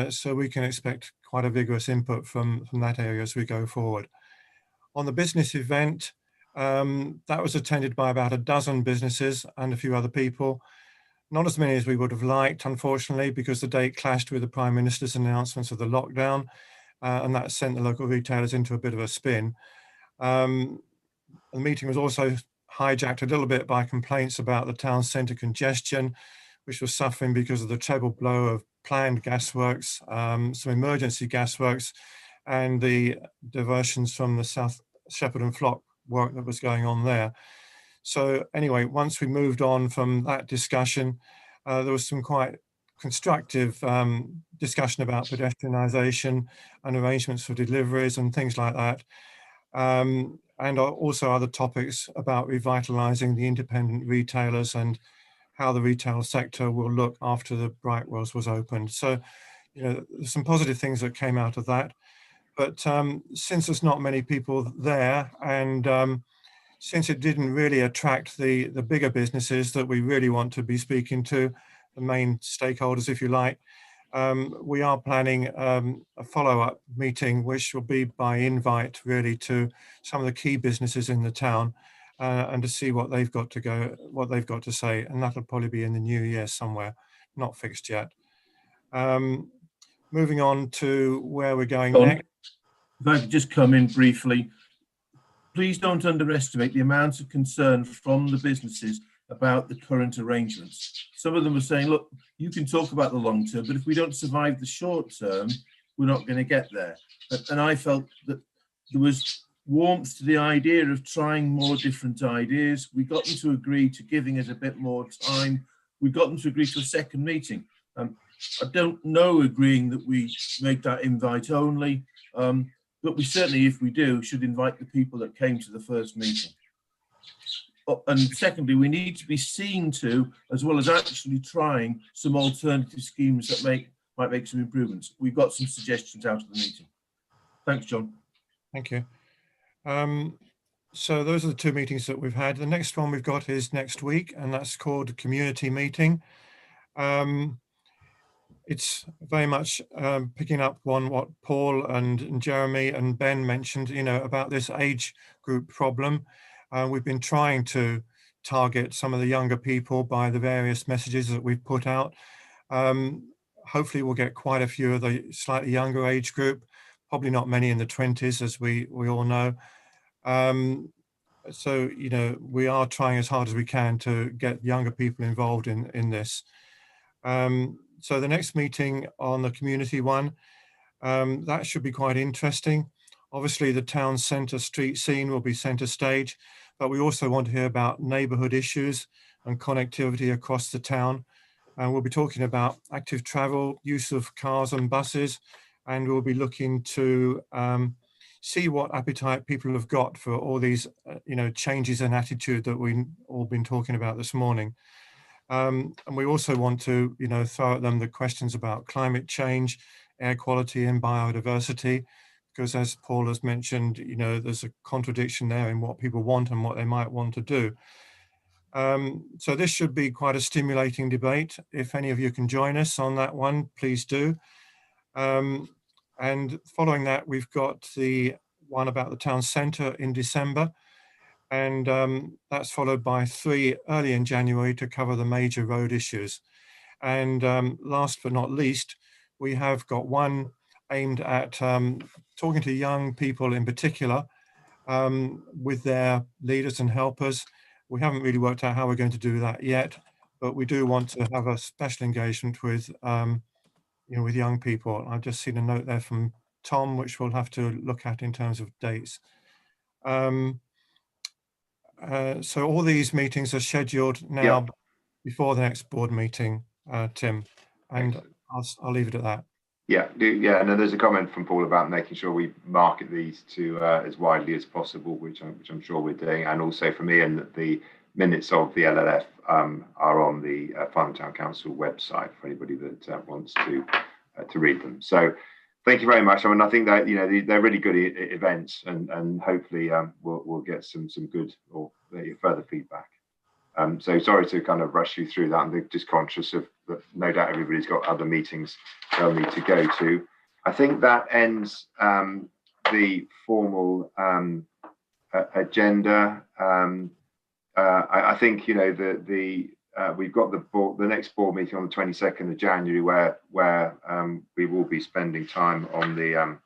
M: So we can expect quite a vigorous input from that area as we go forward. On the business event, that was attended by about a dozen businesses and a few other people. Not as many as we would have liked, unfortunately, because the date clashed with the Prime Minister's announcements of the lockdown, and that sent the local retailers into a bit of a spin. The meeting was also hijacked a little bit by complaints about the town centre congestion, which was suffering because of the treble blow of planned gasworks, some emergency gasworks, and the diversions from the South Shepherd and Flock work that was going on there. So anyway, once we moved on from that discussion, there was some quite constructive discussion about pedestrianisation and arrangements for deliveries and things like that. And also other topics about revitalising the independent retailers and how the retail sector will look after the Brightwells was opened. So, there's some positive things that came out of that. But since there's not many people there, and since it didn't really attract the bigger businesses that we really want to be speaking to, the main stakeholders, if you like, we are planning a follow-up meeting, which will be by invite really to some of the key businesses in the town, and to see what they've got to say, and that'll probably be in the new year somewhere, not fixed yet. moving on to where we're going
K: John,
M: next.
K: if I could just come in briefly, please don't underestimate the amount of concern from the businesses about the current arrangements. Some of them are saying, look, you can talk about the long term, but if we don't survive the short term, we're not going to get there. And I felt that there was warmth to the idea of trying more different ideas. We got them to agree to giving us a bit more time. We got them to agree to a second meeting. I don't know agreeing that we make that invite only, but we certainly, if we do, should invite the people that came to the first meeting. And secondly, we need to be seen to, as well as actually trying some alternative schemes that might make some improvements. We've got some suggestions out of the meeting. Thanks, John.
M: Thank you. So those are the two meetings that we've had. The next one we've got is next week, and that's called a community meeting. It's very much picking up on what Paul and Jeremy and Ben mentioned, about this age group problem. We've been trying to target some of the younger people by the various messages that we've put out. Hopefully we'll get quite a few of the slightly younger age group, probably not many in the 20s, as we all know. So, we are trying as hard as we can to get younger people involved in this. So the next meeting on the community one, that should be quite interesting. Obviously, the town centre street scene will be centre stage, but we also want to hear about neighbourhood issues and connectivity across the town. And we'll be talking about active travel, use of cars and buses, and we'll be looking to see what appetite people have got for all these, changes in attitude that we've all been talking about this morning. And we also want to, throw at them the questions about climate change, air quality and biodiversity, because as Paul has mentioned, there's a contradiction there in what people want and what they might want to do. So this should be quite a stimulating debate. If any of you can join us on that one, please do. And following that, we've got the one about the town centre in December. And that's followed by 3 early in January to cover the major road issues. And last but not least, we have got one aimed at talking to young people in particular with their leaders and helpers. We haven't really worked out how we're going to do that yet, but we do want to have a special engagement with, with young people. I've just seen a note there from Tom, which we'll have to look at in terms of dates. So all these meetings are scheduled now before the next board meeting, Tim, and I'll leave it at that.
A: Yeah, no, there's a comment from Paul about making sure we market these to as widely as possible, which I'm sure we're doing, and also for me, and the minutes of the LLF are on the Farnham Town Council website for anybody that wants to read them. So thank you very much. I mean, I think that they're really good events, and hopefully we'll get some good or further feedback. So sorry to kind of rush you through that. I'm just conscious of that. No doubt everybody's got other meetings they'll need to go to. I think that ends the formal agenda. I think we've got the next board meeting on the 22nd of January, where we will be spending time on the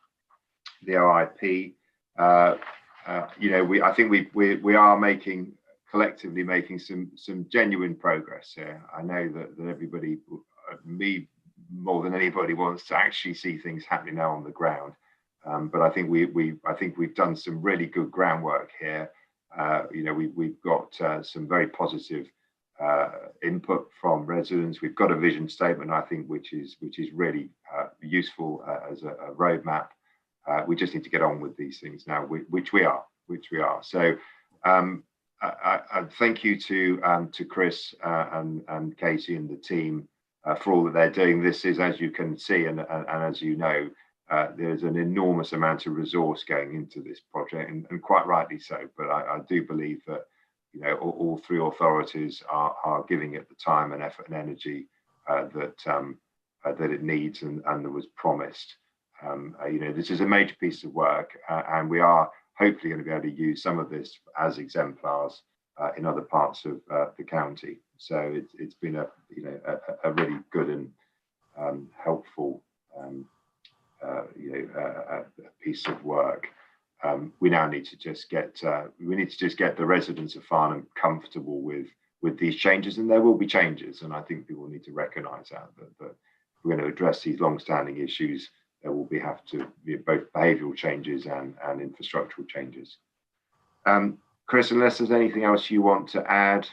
A: OIP. I think we are collectively making some genuine progress here. I know that everybody, me more than anybody, wants to actually see things happening now on the ground. But I think we've done some really good groundwork here. We've got some very positive input from residents. We've got a vision statement, I think, which is really useful as a roadmap. We just need to get on with these things now, which we are. So I thank you to Chris and Katie and the team for all that they're doing. This is, as you can see, and as you know, there's an enormous amount of resource going into this project, and quite rightly so. But I do believe that all 3 authorities are giving it the time and effort and energy that it needs and that was promised. This is a major piece of work, and we are hopefully going to be able to use some of this as exemplars in other parts of the county. So it's been a really good and helpful a piece of work. We now need to just get the residents of Farnham comfortable with these changes, and there will be changes. And I think people need to recognise that if we're going to address these long-standing issues, there will have to be both behavioural changes and infrastructural changes. Chris, unless there's anything else you want to add.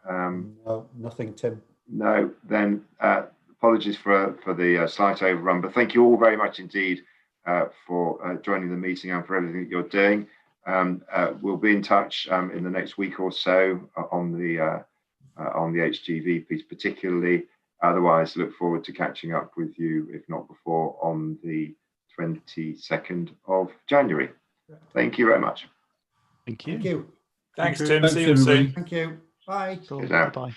C: No, nothing, Tim. No,
A: then apologies for the slight overrun, but thank you all very much indeed for joining the meeting and for everything that you're doing. We'll be in touch in the next week or so on the HGV piece particularly. Otherwise, look forward to catching up with you, if not before, on the 22nd of January. Thank you very much.
L: Thank you.
C: Thank you.
F: Thanks,
I: Thank you.
F: Tim. See you soon.
C: Thank you. Bye.
L: Cool.
A: Cheers now.
L: Bye.